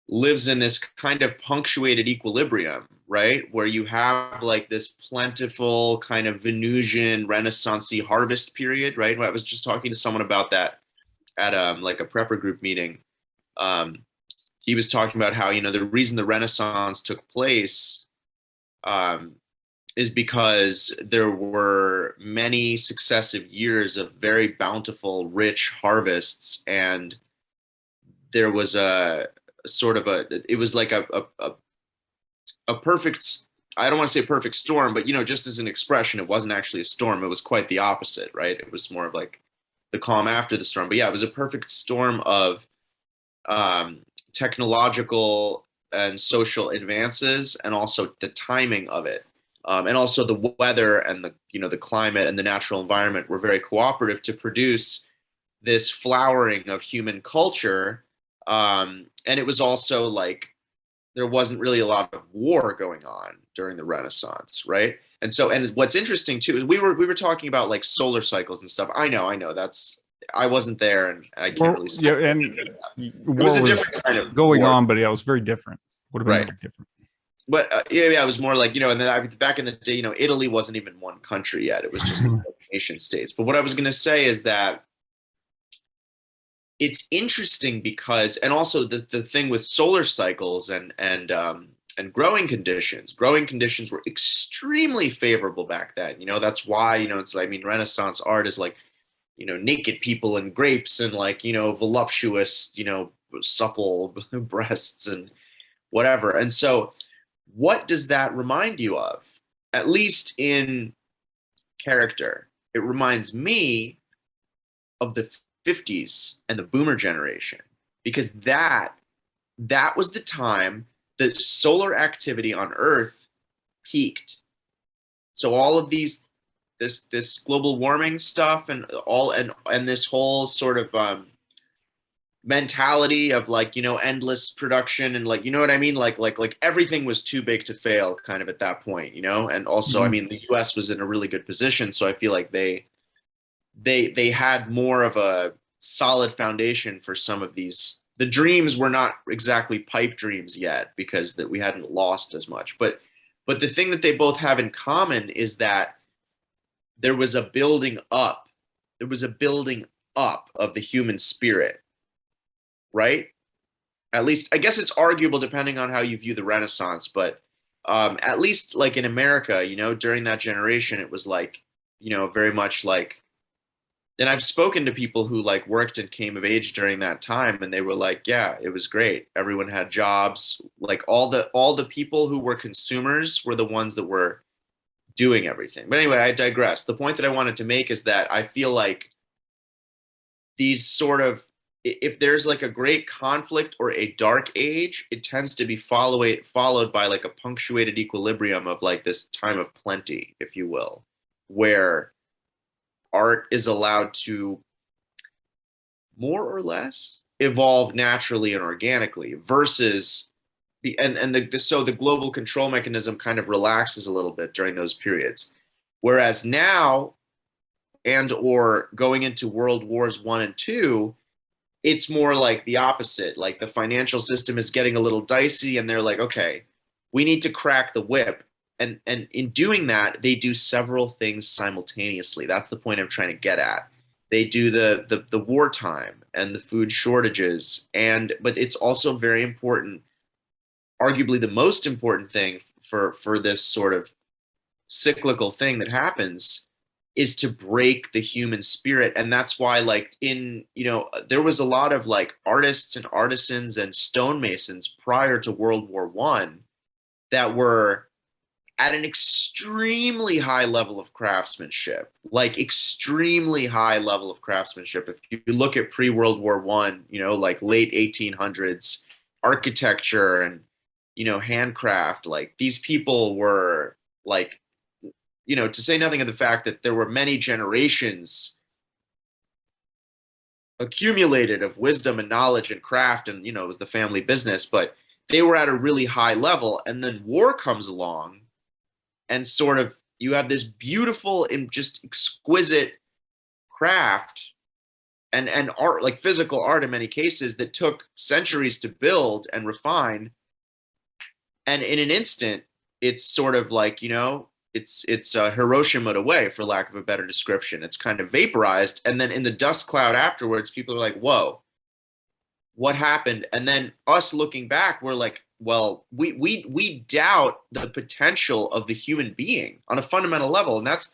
lives in this kind of punctuated equilibrium, right? Where you have like this plentiful kind of Venusian Renaissance-y harvest period, right? I was just talking to someone about that at like a prepper group meeting. He was talking about how, the reason the Renaissance took place is because there were many successive years of very bountiful, rich harvests, and there was it was like a perfect, I don't want to say perfect storm, but just as an expression, it wasn't actually a storm. It was quite the opposite, right? It was more of like the calm after the storm. But yeah, it was a perfect storm of technological and social advances, and also the timing of it. And also the weather and the climate and the natural environment were very cooperative to produce this flowering of human culture. And it was also like, there wasn't really a lot of war going on during the Renaissance, right? And what's interesting too is we were talking about like solar cycles and stuff. I know I wasn't there, and I can't really say. Yeah, and it was a different kind of going war. On, but yeah, it was very different. Would have been Right. very different. But it was more like, and then back in the day, Italy wasn't even one country yet. It was just nation states. But what I was going to say is that it's interesting because, and also the thing with solar cycles and growing conditions were extremely favorable back then. That's why, Renaissance art is like, naked people and grapes and like, voluptuous, supple breasts and whatever. And so what does that remind you of? At least in character, it reminds me of the 50s and the boomer generation, because that was the time that solar activity on Earth peaked. So all of this global warming stuff and this whole sort of mentality of like, endless production and like, what I mean? Like everything was too big to fail kind of at that point, and also, the US was in a really good position. So I feel like they had more of a solid foundation for some of these. The dreams were not exactly pipe dreams yet, because that we hadn't lost as much. But the thing that they both have in common is that there was a building up. There was a building up of the human spirit, right? At least, I guess it's arguable depending on how you view the Renaissance, but at least like in America, during that generation, it was like, very much like, and I've spoken to people who like worked and came of age during that time, and they were like, yeah, it was great. Everyone had jobs. Like all the people who were consumers were the ones that were doing everything. But anyway, I digress. The point that I wanted to make is that I feel like these sort of, if there's like a great conflict or a dark age, it tends to be followed by like a punctuated equilibrium of like this time of plenty, if you will, where art is allowed to more or less evolve naturally and organically versus so the global control mechanism kind of relaxes a little bit during those periods. Whereas now, and or going into World Wars I and II, it's more like the opposite. Like the financial system is getting a little dicey and they're like, okay, we need to crack the whip. And in doing that, they do several things simultaneously. That's the point I'm trying to get at. They do the wartime and the food shortages, but it's also very important, arguably the most important thing for this sort of cyclical thing that happens is to break the human spirit. And that's why, like, there was a lot of like artists and artisans and stonemasons prior to World War I that were at an extremely high level of craftsmanship, like extremely high level of craftsmanship. If you look at pre-World War I, like late 1800s architecture and, handcraft, like these people were like, to say nothing of the fact that there were many generations accumulated of wisdom and knowledge and craft, and, it was the family business, but they were at a really high level. And then war comes along and sort of you have this beautiful and just exquisite craft and art, like physical art in many cases, that took centuries to build and refine. And in an instant, it's sort of like, it's Hiroshima away, for lack of a better description. It's kind of vaporized. And then in the dust cloud afterwards, people are like, whoa, what happened? And then us looking back, we're like, well, we doubt the potential of the human being on a fundamental level. And that's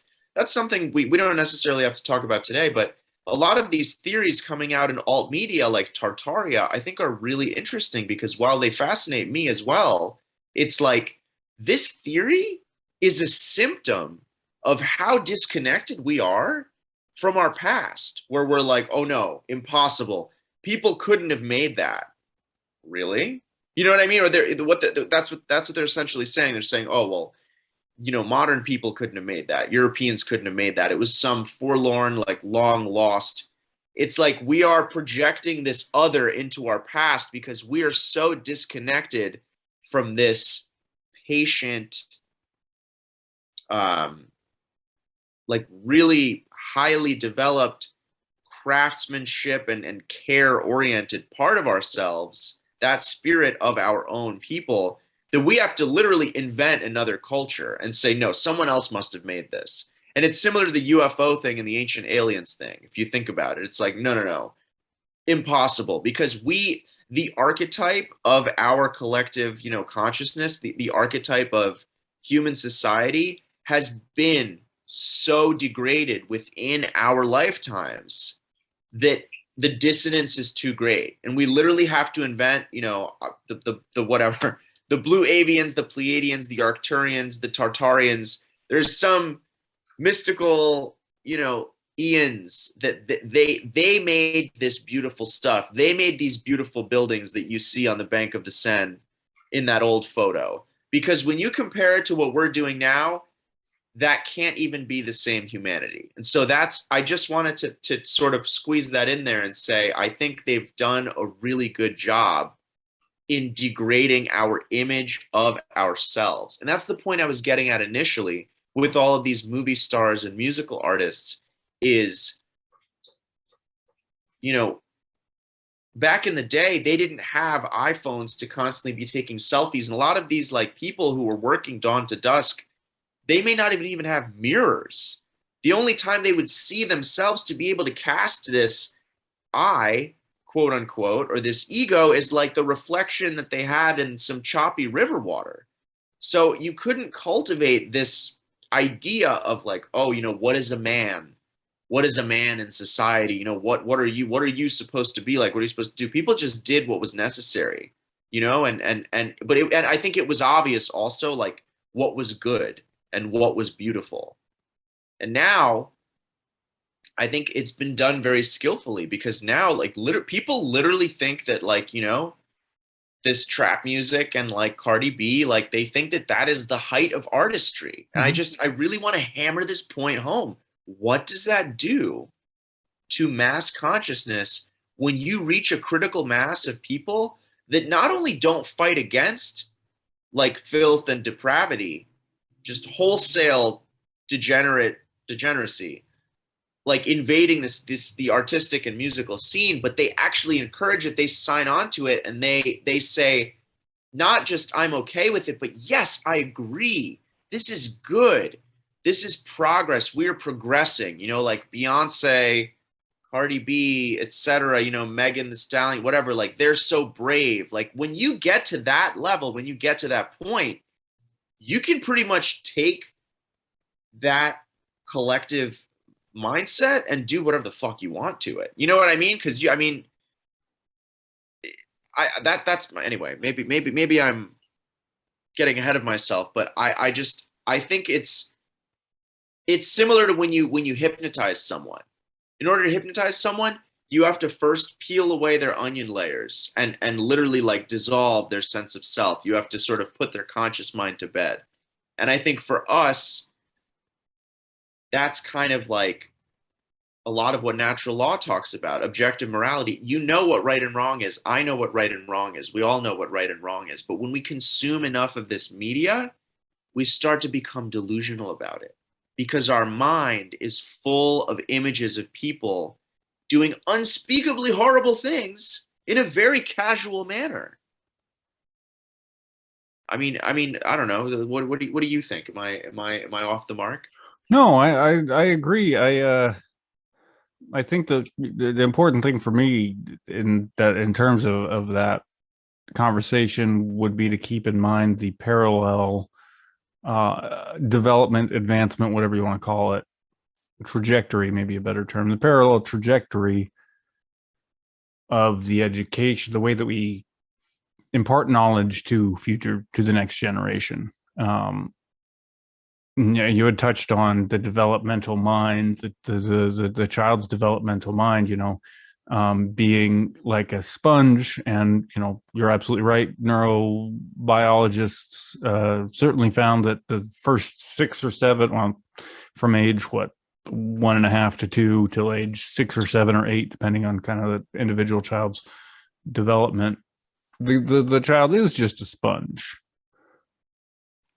something we don't necessarily have to talk about today, but a lot of these theories coming out in alt media like Tartaria, I think are really interesting, because while they fascinate me as well, it's like this theory is a symptom of how disconnected we are from our past, where we're like, oh no, impossible. People couldn't have made that. Really? You know what I mean? Or that's what they're essentially saying. They're saying, oh, well, modern people couldn't have made that. Europeans couldn't have made that. It was some forlorn, like long lost. It's like we are projecting this other into our past because we are so disconnected from this patient, like really highly developed craftsmanship and care oriented part of ourselves, that spirit of our own people, that we have to literally invent another culture and say, no, someone else must have made this. And it's similar to the UFO thing and the ancient aliens thing. If you think about it, it's like, no, impossible. Because the archetype of our collective, consciousness, the archetype of human society has been so degraded within our lifetimes that the dissonance is too great. And we literally have to invent, the whatever, the blue avians, the Pleiadians, the Arcturians, the Tartarians. There's some mystical, Ians that they made this beautiful stuff. They made these beautiful buildings that you see on the bank of the Seine in that old photo. Because when you compare it to what we're doing now, that can't even be the same humanity. And so I just wanted to sort of squeeze that in there and say, I think they've done a really good job in degrading our image of ourselves. And that's the point I was getting at initially with all of these movie stars and musical artists is, back in the day, they didn't have iPhones to constantly be taking selfies. And a lot of these like people who were working dawn to dusk, they may not even have mirrors. The only time they would see themselves to be able to cast this I, quote unquote, or this ego is like the reflection that they had in some choppy river water. So you couldn't cultivate this idea of like, oh, what is a man? What is a man in society? What are you supposed to be like? What are you supposed to do? People just did what was necessary, and I think it was obvious also like what was good. and what was beautiful. And now I think it's been done very skillfully, because now like people literally think that, like, you know, this trap music and like Cardi B, like they think that that is the height of artistry. And I really want to hammer this point home. What does that do to mass consciousness when you reach a critical mass of people that not only don't fight against like filth and depravity, just wholesale degeneracy, like invading the artistic and musical scene, but they actually encourage it, they sign on to it, and they say, not just I'm okay with it, but yes, I agree. This is good. This is progress. We're progressing, you know, like Beyonce, Cardi B, etc., you know, Megan Thee Stallion, whatever, like they're so brave. Like when you get to that level, when you get to that point, you can pretty much take that collective mindset and do whatever the fuck you want to it. You know what I mean? Because that's my, anyway. Maybe I'm getting ahead of myself, but I think it's similar to when you hypnotize someone. In order to hypnotize someone, you have to first peel away their onion layers and literally like dissolve their sense of self. You have to sort of put their conscious mind to bed. And I think for us, that's kind of like a lot of what natural law talks about, objective morality. You know what right and wrong is. I know what right and wrong is. We all know what right and wrong is. But when we consume enough of this media, we start to become delusional about it, because our mind is full of images of people doing unspeakably horrible things in a very casual manner. I mean, I don't know. What do you think? Am I off the mark? No, I agree. I think the important thing for me in terms of that conversation would be to keep in mind the parallel development, advancement, whatever you want to call it, trajectory, maybe a better term, the parallel trajectory of the education, the way that we impart knowledge to the next generation. You had touched on the developmental mind, the child's developmental mind, you know, being like a sponge. And, you know, you're absolutely right. Neurobiologists certainly found that the first 6 or 7, well, from age, 1.5 to 2 till age 6 or 7 or 8, depending on kind of the individual child's development, the child is just a sponge.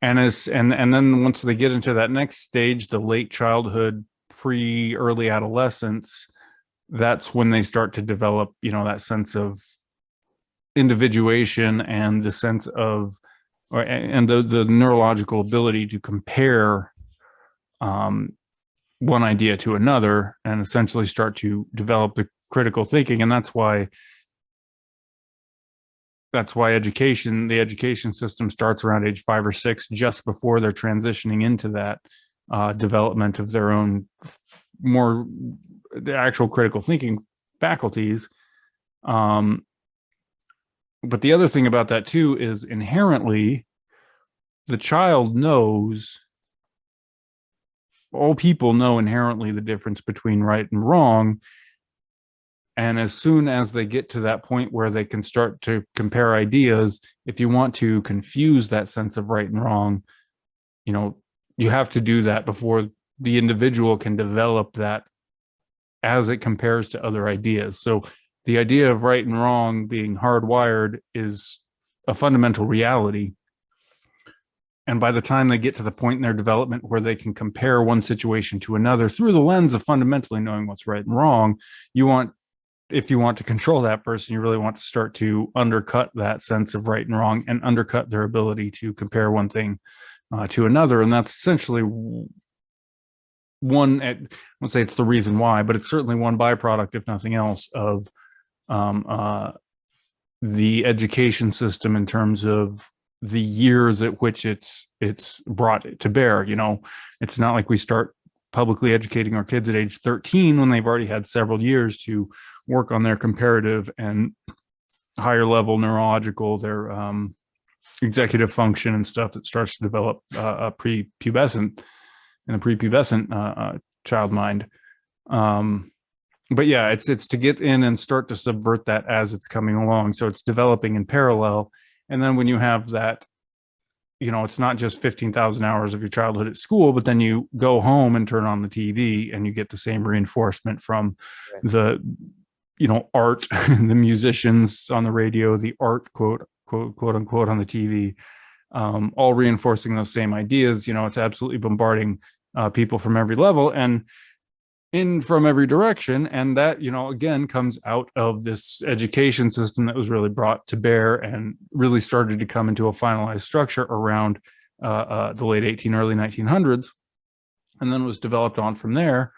And then once they get into that next stage, the late childhood, early adolescence, that's when they start to develop, you know, that sense of individuation and the sense of, and the neurological ability to compare one idea to another, and essentially start to develop the critical thinking. And that's why the education system starts around age 5 or 6, just before they're transitioning into that development of their own the actual critical thinking faculties. But the other thing about that too is inherently the child knows, all people know inherently the difference between right and wrong. And as soon as they get to that point where they can start to compare ideas, if you want to confuse that sense of right and wrong, you know, you have to do that before the individual can develop that as it compares to other ideas. So the idea of right and wrong being hardwired is a fundamental reality. And by the time they get to the point in their development where they can compare one situation to another through the lens of fundamentally knowing what's right and wrong, if you want to control that person, you really want to start to undercut that sense of right and wrong and undercut their ability to compare one thing to another. And that's essentially one, I won't say it's the reason why, but it's certainly one byproduct, if nothing else, of the education system in terms of the years at which it's brought to bear. You know, it's not like we start publicly educating our kids at age 13 when they've already had several years to work on their comparative and higher level neurological, their executive function and stuff that starts to develop prepubescent in the prepubescent child mind. But yeah, it's to get in and start to subvert that as it's coming along. So it's developing in parallel. And then when you have that, it's not just 15,000 hours of your childhood at school, but then you go home and turn on the TV and you get the same reinforcement from the, art, the musicians on the radio, the art, quote unquote, on the TV, all reinforcing those same ideas. It's absolutely bombarding people from every level and from every direction. And that, again, comes out of this education system that was really brought to bear and really started to come into a finalized structure around the late early 1900s, and then was developed on from there,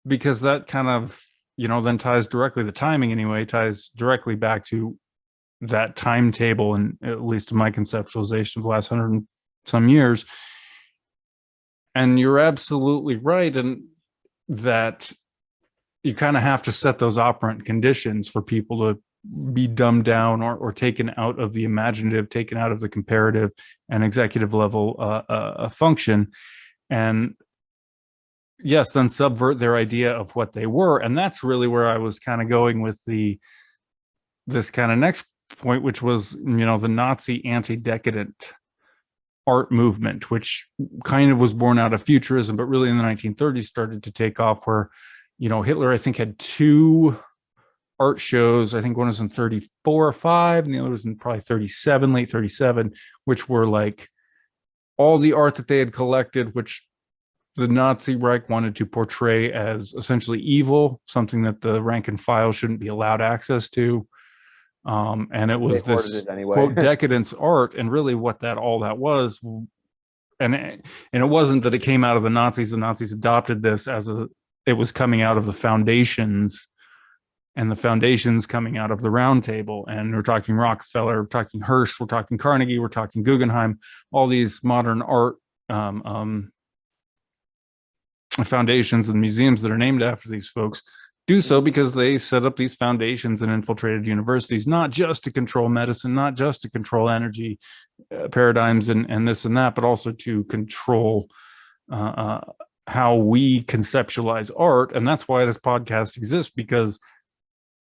because that kind of, then ties directly, the timing anyway, ties directly back to that timetable, and at least in my conceptualization of the last 100 and some years. And you're absolutely right, and that you kind of have to set those operant conditions for people to be dumbed down or taken out of the imaginative, taken out of the comparative and executive level function, and yes, then subvert their idea of what they were. And that's really where I was kind of going with this kind of next point, which was, the Nazi anti-decadent art movement, which kind of was born out of futurism, but really in the 1930s started to take off, where, Hitler, I think, had two art shows. I think one was in 34 or 5, and the other was in probably 37, late 37, which were like all the art that they had collected, which the Nazi Reich wanted to portray as essentially evil, something that the rank and file shouldn't be allowed access to. And it was this quote decadence art, and really what all that was, and it wasn't that it came out of the Nazis. The Nazis adopted this it was coming out of the foundations, and the foundations coming out of the Round Table. And we're talking Rockefeller, we're talking Hearst, we're talking Carnegie, we're talking Guggenheim, all these modern art foundations and museums that are named after these folks do so because they set up these foundations and infiltrated universities, not just to control medicine, not just to control energy paradigms and this and that, but also to control how we conceptualize art. And that's why this podcast exists, because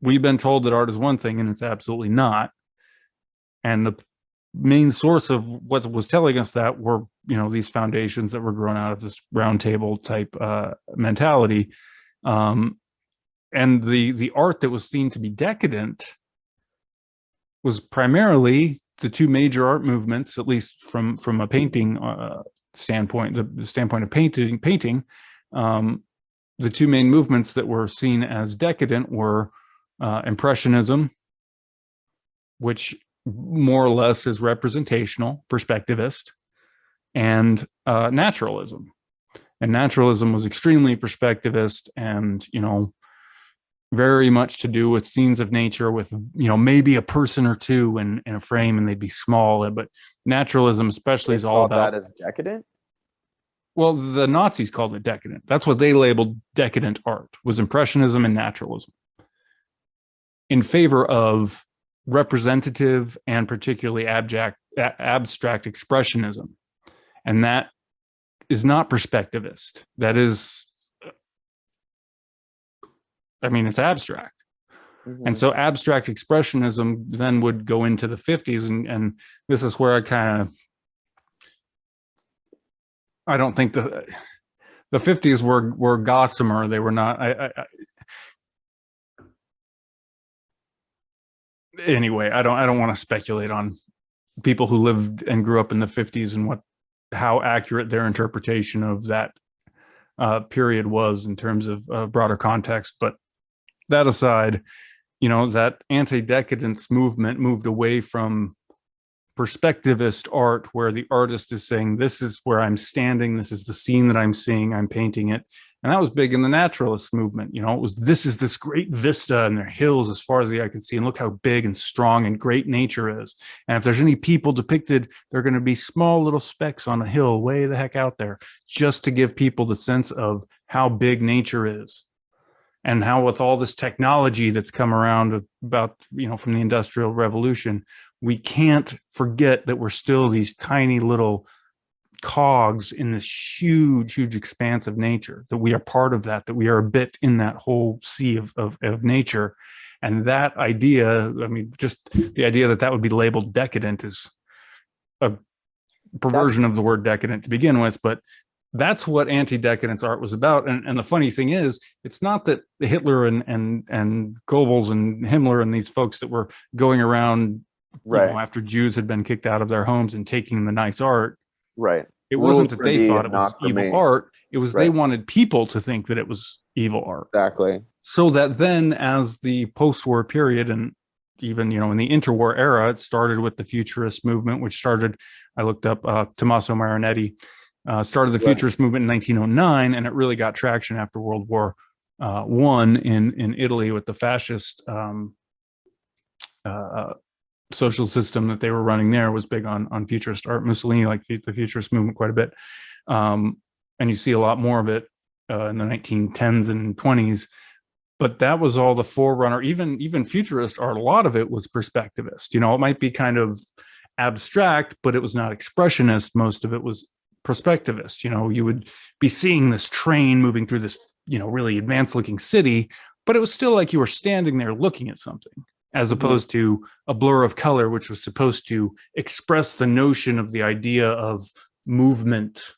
we've been told that art is one thing and it's absolutely not. And the main source of what was telling us that were, these foundations that were grown out of this Round Table type mentality. And the art that was seen to be decadent was primarily the two major art movements, at least from a painting standpoint, the standpoint of painting. The two main movements that were seen as decadent were Impressionism, which more or less is representational, perspectivist, and Naturalism. And Naturalism was extremely perspectivist and, very much to do with scenes of nature with, maybe a person or two in a frame, and they'd be small. But Naturalism especially is all about that as decadent. Well, the Nazis called it decadent. That's what they labeled decadent art, was Impressionism and Naturalism, in favor of representative and particularly abstract expressionism. And that is not perspectivist. That is, it's abstract. Mm-hmm. And so abstract expressionism then would go into the 50s. And this is where I don't think the 50s were gossamer. They were not. Anyway, I don't want to speculate on people who lived and grew up in the 50s and how accurate their interpretation of that period was in terms of broader context. But that aside, that anti-decadence movement moved away from perspectivist art, where the artist is saying, this is where I'm standing, this is the scene that I'm seeing, I'm painting it. And that was big in the naturalist movement. This is this great vista and there are hills as far as the eye can see, and look how big and strong and great nature is. And if there's any people depicted, they're going to be small little specks on a hill way the heck out there, just to give people the sense of how big nature is. And how with all this technology that's come around about, from the Industrial Revolution, we can't forget that we're still these tiny little cogs in this huge, huge expanse of nature, that we are part of that, that we are a bit in that whole sea of nature. And that idea, I mean, just the idea that that would be labeled decadent is a perversion of the word decadent to begin with, but that's what anti-decadence art was about. And the funny thing is, it's not that Hitler and Goebbels and Himmler and these folks that were going around, right, you know, after Jews had been kicked out of their homes and taking the nice art. right. It Rules wasn't that for they thee thought and it was not for evil me. art. It was they Right. wanted people to think that it was evil art. Exactly. So that then, as the post-war period and even, you know, in the interwar era, it started with the futurist movement, which started, I looked up Tommaso Marinetti, started the futurist movement in 1909, and it really got traction after World War One in Italy with the fascist social system that they were running there was big on futurist art. Mussolini liked the futurist movement quite a bit, and you see a lot more of it in the 1910s and 20s. But that was all the forerunner. Even futurist art, a lot of it was perspectivist. You know, it might be kind of abstract, but it was not expressionist. Most of it was perspectivist. You know, you would be seeing this train moving through this, you know, really advanced looking city, but it was still like you were standing there looking at something, as opposed to a blur of color, which was supposed to express the notion of the idea of movement.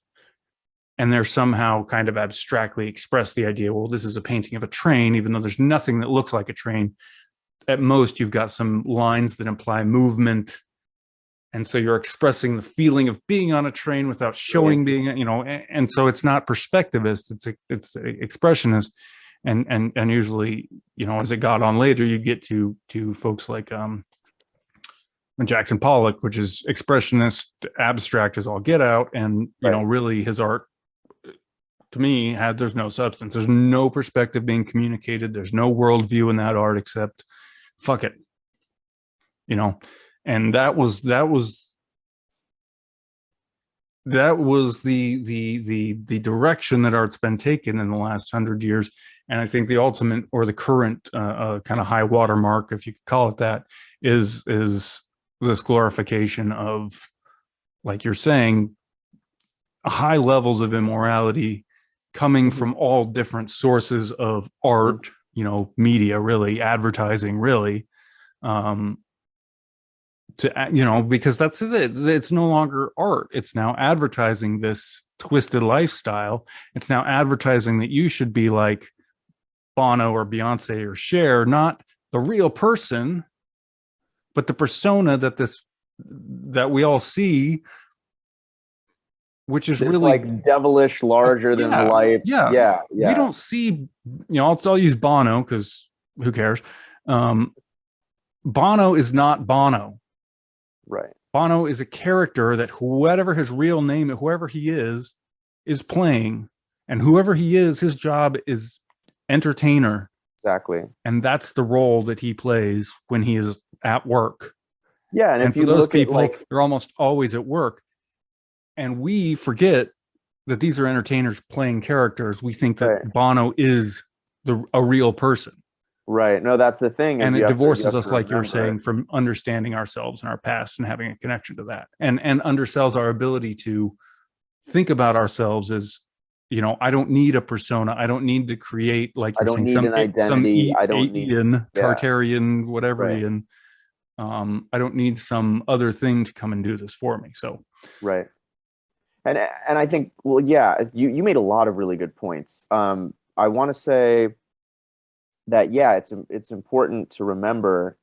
And they're somehow kind of abstractly express the idea, well, this is a painting of a train, even though there's nothing that looks like a train. At most, you've got some lines that imply movement. And so you're expressing the feeling of being on a train without showing being, you know, and so it's not perspectivist, it's expressionist. And usually, you know, as it got on later, you get to folks like Jackson Pollock, which is expressionist, abstract as all get out. And, you know, really his art, to me, there's no substance. There's no perspective being communicated. There's no worldview in that art except fuck it, you know. And that was the direction that art's been taken in the last 100 years. And I think the ultimate, or the current kind of high watermark, if you could call it that, is this glorification of, like you're saying, high levels of immorality coming from all different sources of art, you know, media, really, advertising, really, to, you know, because that's it. It's no longer art. It's now advertising this twisted lifestyle. It's now advertising that you should be like Bono or Beyonce or Cher, not the real person, but the persona that we all see, which is It's really like devilish, larger than life. Yeah. We don't see, you know, I'll use Bono because who cares? Bono is not Bono. Right. Bono is a character that whoever his real name, whoever he is playing, and whoever he is, his job is entertainer. Exactly. And that's the role that he plays when he is at work. Yeah, and if for you those look people, at they're almost always at work. And we forget that these are entertainers playing characters. We think that Bono is a real person. Right. No, that's the thing. And it divorces us, like you're saying, from understanding ourselves and our past and having a connection to that. And undersells our ability to think about ourselves as, you know, I don't need a persona. I don't need to create, like you're saying, some identity. I don't need Tartarian, whatever Ian. I don't need some other thing to come and do this for me. So right. And I think, well, yeah, you made a lot of really good points. I want to say that, yeah, it's important to remember,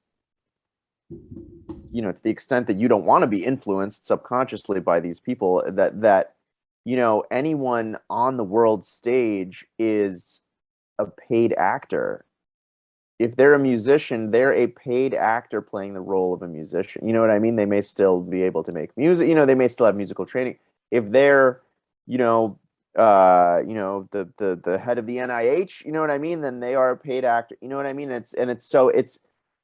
you know, to the extent that you don't want to be influenced subconsciously by these people, that you know, anyone on the world stage is a paid actor. If they're a musician, they're a paid actor playing the role of a musician. You know what I mean? They may still be able to make music. You know, they may still have musical training. If they're, you know, the head of the NIH, you know what I mean? Then they are a paid actor. You know what I mean? It's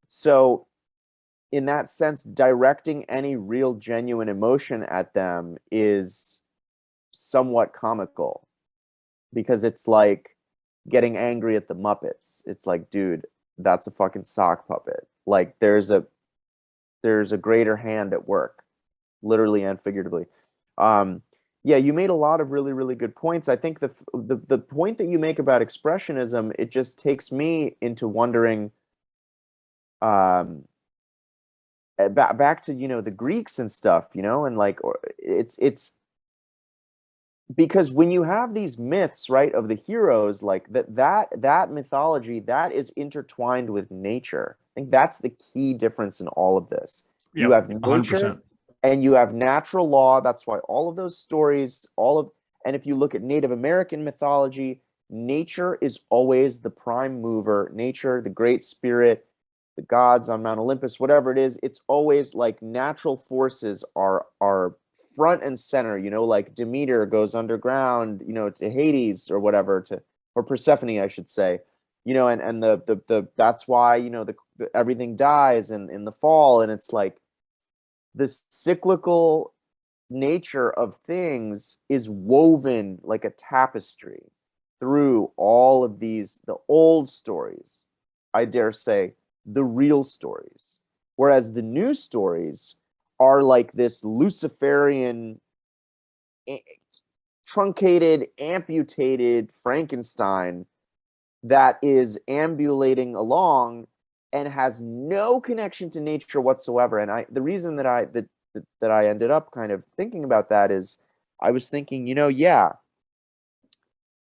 so in that sense, directing any real genuine emotion at them is somewhat comical, because it's like getting angry at the Muppets. It's like, dude, that's a fucking sock puppet. Like there's a there's a greater hand at work, literally and figuratively. Yeah, you made a lot of really, really good points. I think the point that you make about expressionism, it just takes me into wondering, back to, the Greeks and stuff, and like, or it's because when you have these myths, right, of the heroes, like that mythology, that is intertwined with nature. I think that's the key difference in all of this. You Yep, have 100%. nature and you have natural law. That's why all of those stories, and if you look at Native American mythology, nature is always the prime mover. Nature, the great spirit, the gods on Mount Olympus, whatever it is, it's always like natural forces are front and center, like Demeter goes underground, to Hades or whatever, or Persephone, I should say, and the that's why, everything dies in the fall. And it's like this cyclical nature of things is woven like a tapestry through all of these, the old stories, I dare say, the real stories. Whereas the new stories are like this Luciferian, truncated, amputated Frankenstein that is ambulating along and has no connection to nature whatsoever. And the reason that I ended up kind of thinking about that is I was thinking, yeah,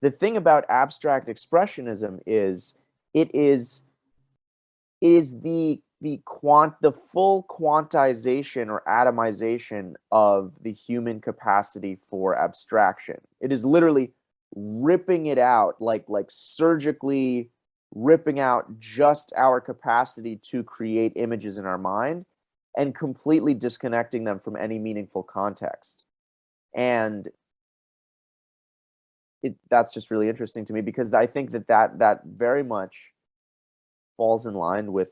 the thing about abstract expressionism is it is the full quantization or atomization of the human capacity for abstraction. It is literally ripping it out, like surgically ripping out just our capacity to create images in our mind and completely disconnecting them from any meaningful context. And that's just really interesting to me, because I think that very much falls in line with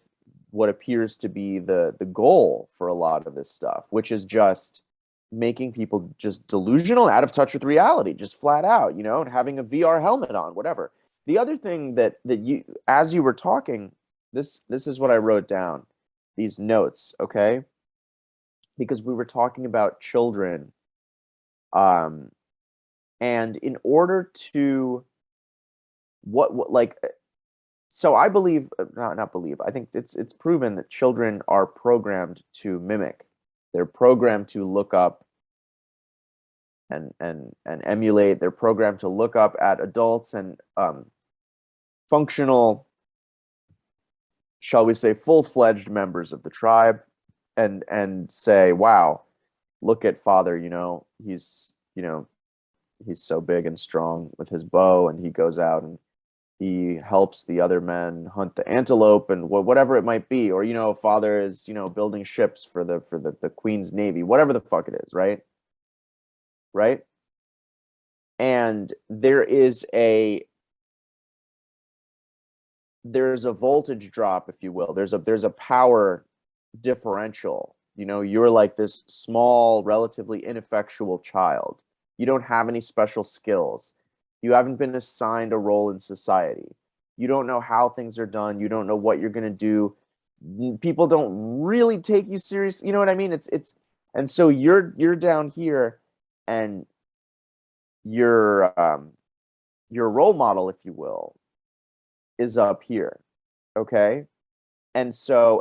what appears to be the goal for a lot of this stuff, which is just making people just delusional and out of touch with reality, just flat out, and having a VR helmet on, whatever. The other thing that you, as you were talking, this is what I wrote down, these notes, okay? Because we were talking about children, and in order to so I believe, not believe, I think it's proven that children are programmed to mimic. They're programmed to look up and emulate. They're programmed to look up at adults and functional, shall we say, full-fledged members of the tribe, and say, wow, look at father, he's so big and strong with his bow, and he goes out and he helps the other men hunt the antelope and whatever it might be. Or, father is, building ships for the Queen's Navy, whatever the fuck it is, right? Right? And there's a voltage drop, if you will. There's a power differential. You're like this small, relatively ineffectual child. You don't have any special skills. You haven't been assigned a role in society. You don't know how things are done. You don't know what you're going to do. People don't really take you serious. You know what I mean? And so you're down here, and your role model, if you will, is up here. Okay? And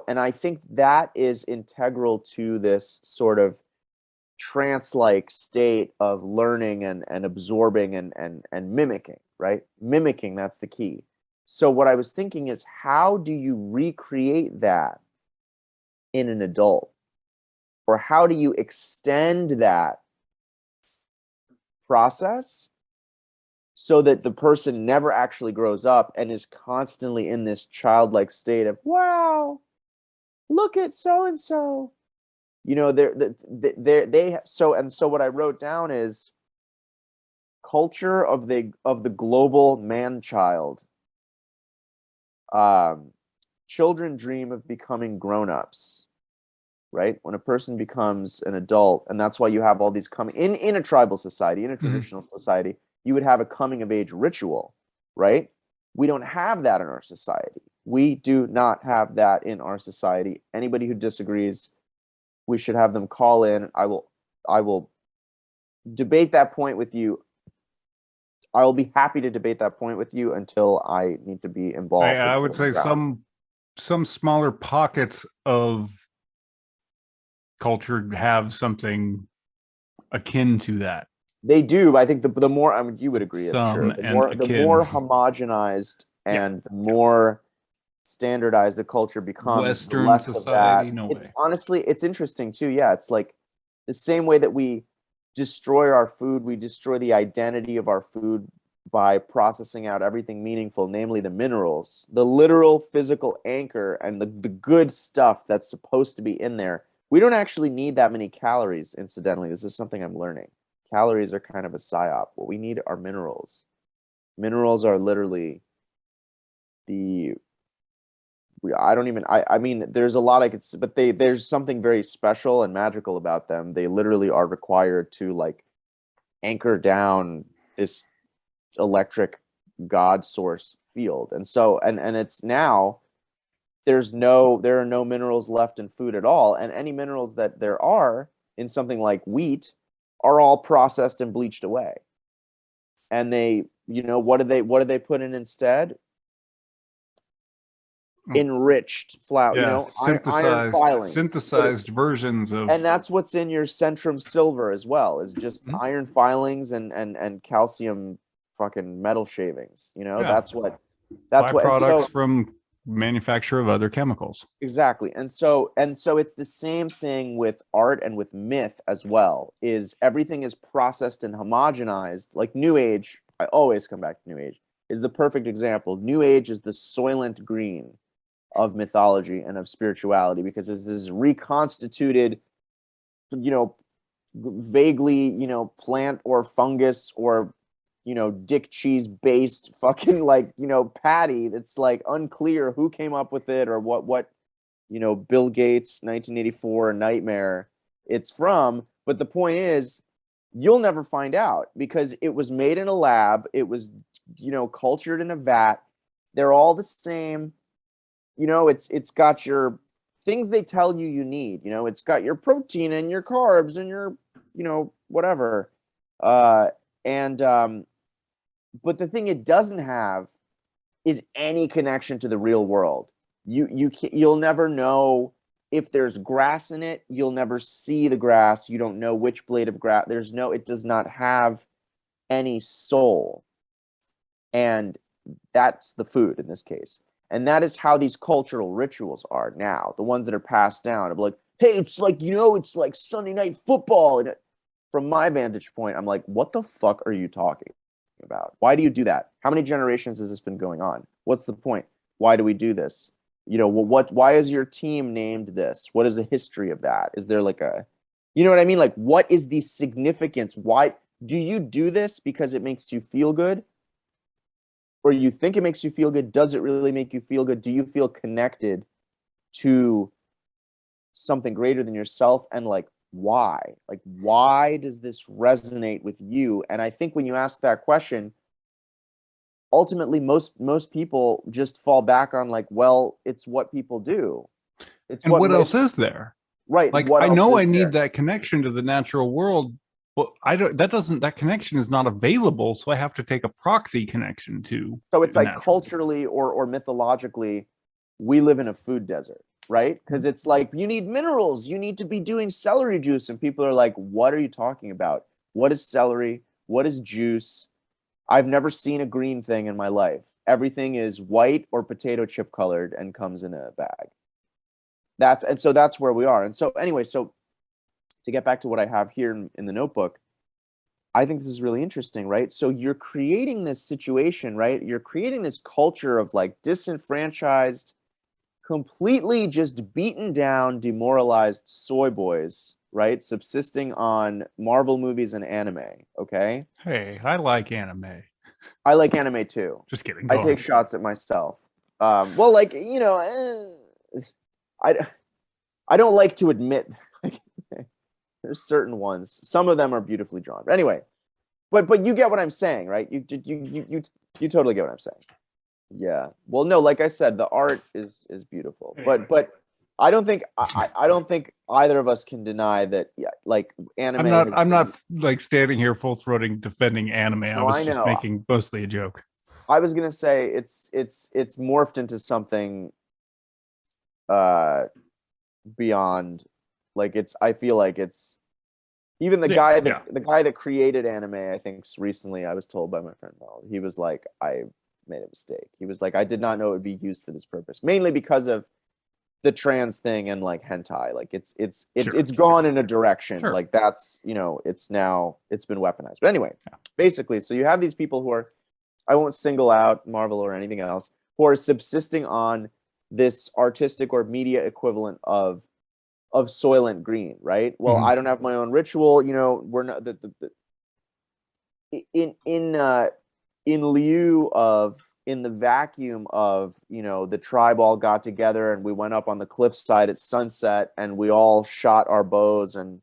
I think that is integral to this sort of trance-like state of learning and absorbing and mimicking, right? Mimicking, that's the key. So what I was thinking is, how do you recreate that in an adult? Or how do you extend that process so that the person never actually grows up and is constantly in this childlike state of, wow, look at so-and-so. So what I wrote down is culture of the global man-child. Children dream of becoming grown-ups, right? When a person becomes an adult, and that's why you have all these coming in a tribal society, in a traditional society, you would have a coming of age ritual, right? We don't have that in our society. We do not have that in our society. Anybody who disagrees, we should have them call in. I will debate that point with you. I will be happy to debate that point with you until I need to be involved. I would say some smaller pockets of culture have something akin to that. They do. I think the more, I mean, you would agree, I'm sure. The more homogenized and the more standardized the culture becomes, Western less society, of that. no It's way. honestly, it's interesting too. Yeah, it's like the same way that we destroy our food, we destroy the identity of our food by processing out everything meaningful, namely the minerals, the literal physical anchor and the good stuff that's supposed to be in there. We don't actually need that many calories, incidentally. This is something I'm learning. Calories are kind of a psyop. What we need are minerals. Minerals are literally I mean, there's a lot I could, but there's something very special and magical about them. They literally are required to like anchor down this electric God source field. And so, and it's now there are no minerals left in food at all. And any minerals that there are in something like wheat are all processed and bleached away. And they, what do they put in instead? Enriched flour, iron filings. Synthesized versions of, and that's what's in your Centrum Silver as well, is just iron filings and calcium fucking metal shavings. That's what byproducts from manufacture of other chemicals. Exactly. And so it's the same thing with art and with myth as well, is everything is processed and homogenized. Like New Age, I always come back to New Age, is the perfect example. New Age is the soylent green of mythology and of spirituality, because it's this reconstituted, vaguely, plant or fungus or, dick cheese based fucking like, patty that's like unclear who came up with it or what, Bill Gates 1984 nightmare it's from. But the point is, you'll never find out because it was made in a lab. It was, cultured in a vat. They're all the same. It's got your things they tell you need. It's got your protein and your carbs and your, whatever. But the thing it doesn't have is any connection to the real world. You'll never know if there's grass in it. You'll never see the grass. You don't know which blade of grass. It does not have any soul. And that's the food in this case. And that is how these cultural rituals are now. The ones that are passed down of like, hey, it's like, it's like Sunday night football. And from my vantage point, I'm like, what the fuck are you talking about? Why do you do that? How many generations has this been going on? What's the point? Why do we do this? Why is your team named this? What is the history of that? Is there like you know what I mean? Like, what is the significance? Why do you do this? Because it makes you feel good? Or you think it makes you feel good? Does it really make you feel good? Do you feel connected to something greater than yourself? And like, why? Like, why does this resonate with you? And I think when you ask that question, ultimately most people just fall back on like, well, it's what people do. And what else is there? Right. Like, I know I need that connection to the natural world, but that connection is not available. So I have to take a proxy connection to. So it's like culturally or mythologically, we live in a food desert, right? Because it's like, you need minerals. You need to be doing celery juice. And people are like, what are you talking about? What is celery? What is juice? I've never seen a green thing in my life. Everything is white or potato chip colored and comes in a bag. So that's where we are. And so anyway, so to get back to what I have here in the notebook, I think this is really interesting, right? So you're creating this situation, right? You're creating this culture of like disenfranchised, completely just beaten down, demoralized soy boys, right? Subsisting on Marvel movies and anime, okay? Hey, I like anime. I like anime too. Just kidding. I take shots at myself. Well, like, I don't like to admit, like, there's certain ones. Some of them are beautifully drawn. But anyway, but you get what I'm saying, right? You totally get what I'm saying. Yeah. Well, no, like I said, the art is beautiful. But I don't think I don't think either of us can deny that. Yeah, like anime. I'm not like standing here full throating defending anime. I No, was I just know. making mostly a joke. I was gonna say it's morphed into something uh beyond, like I feel like it's even the guy that created anime, I think recently I was told by my friend Mel, he was like, I made a mistake. He was like, I did not know it would be used for this purpose, mainly because of the trans thing and like hentai. Like it's gone in a direction. Sure. Like that's, it's been weaponized. But anyway, basically, so you have these people who are, I won't single out Marvel or anything else, who are subsisting on this artistic or media equivalent of Soylent Green, right? Well, I don't have my own ritual, we're not in the vacuum of, the tribe all got together and we went up on the cliffside at sunset and we all shot our bows and,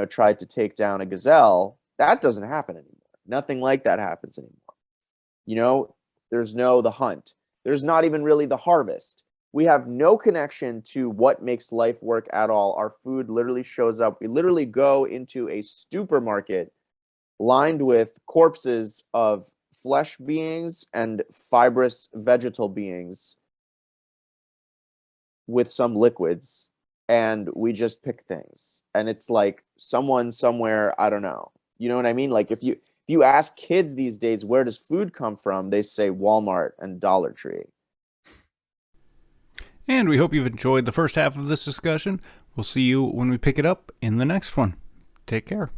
tried to take down a gazelle. That doesn't happen anymore. Nothing like that happens anymore. There's the hunt. There's not even really the harvest. We have no connection to what makes life work at all. Our food literally shows up. We literally go into a supermarket lined with corpses of flesh beings and fibrous vegetal beings with some liquids, and we just pick things. And it's like someone somewhere, I don't know. You know what I mean? Like if you ask kids these days, where does food come from? They say Walmart and Dollar Tree. And we hope you've enjoyed the first half of this discussion. We'll see you when we pick it up in the next one. Take care.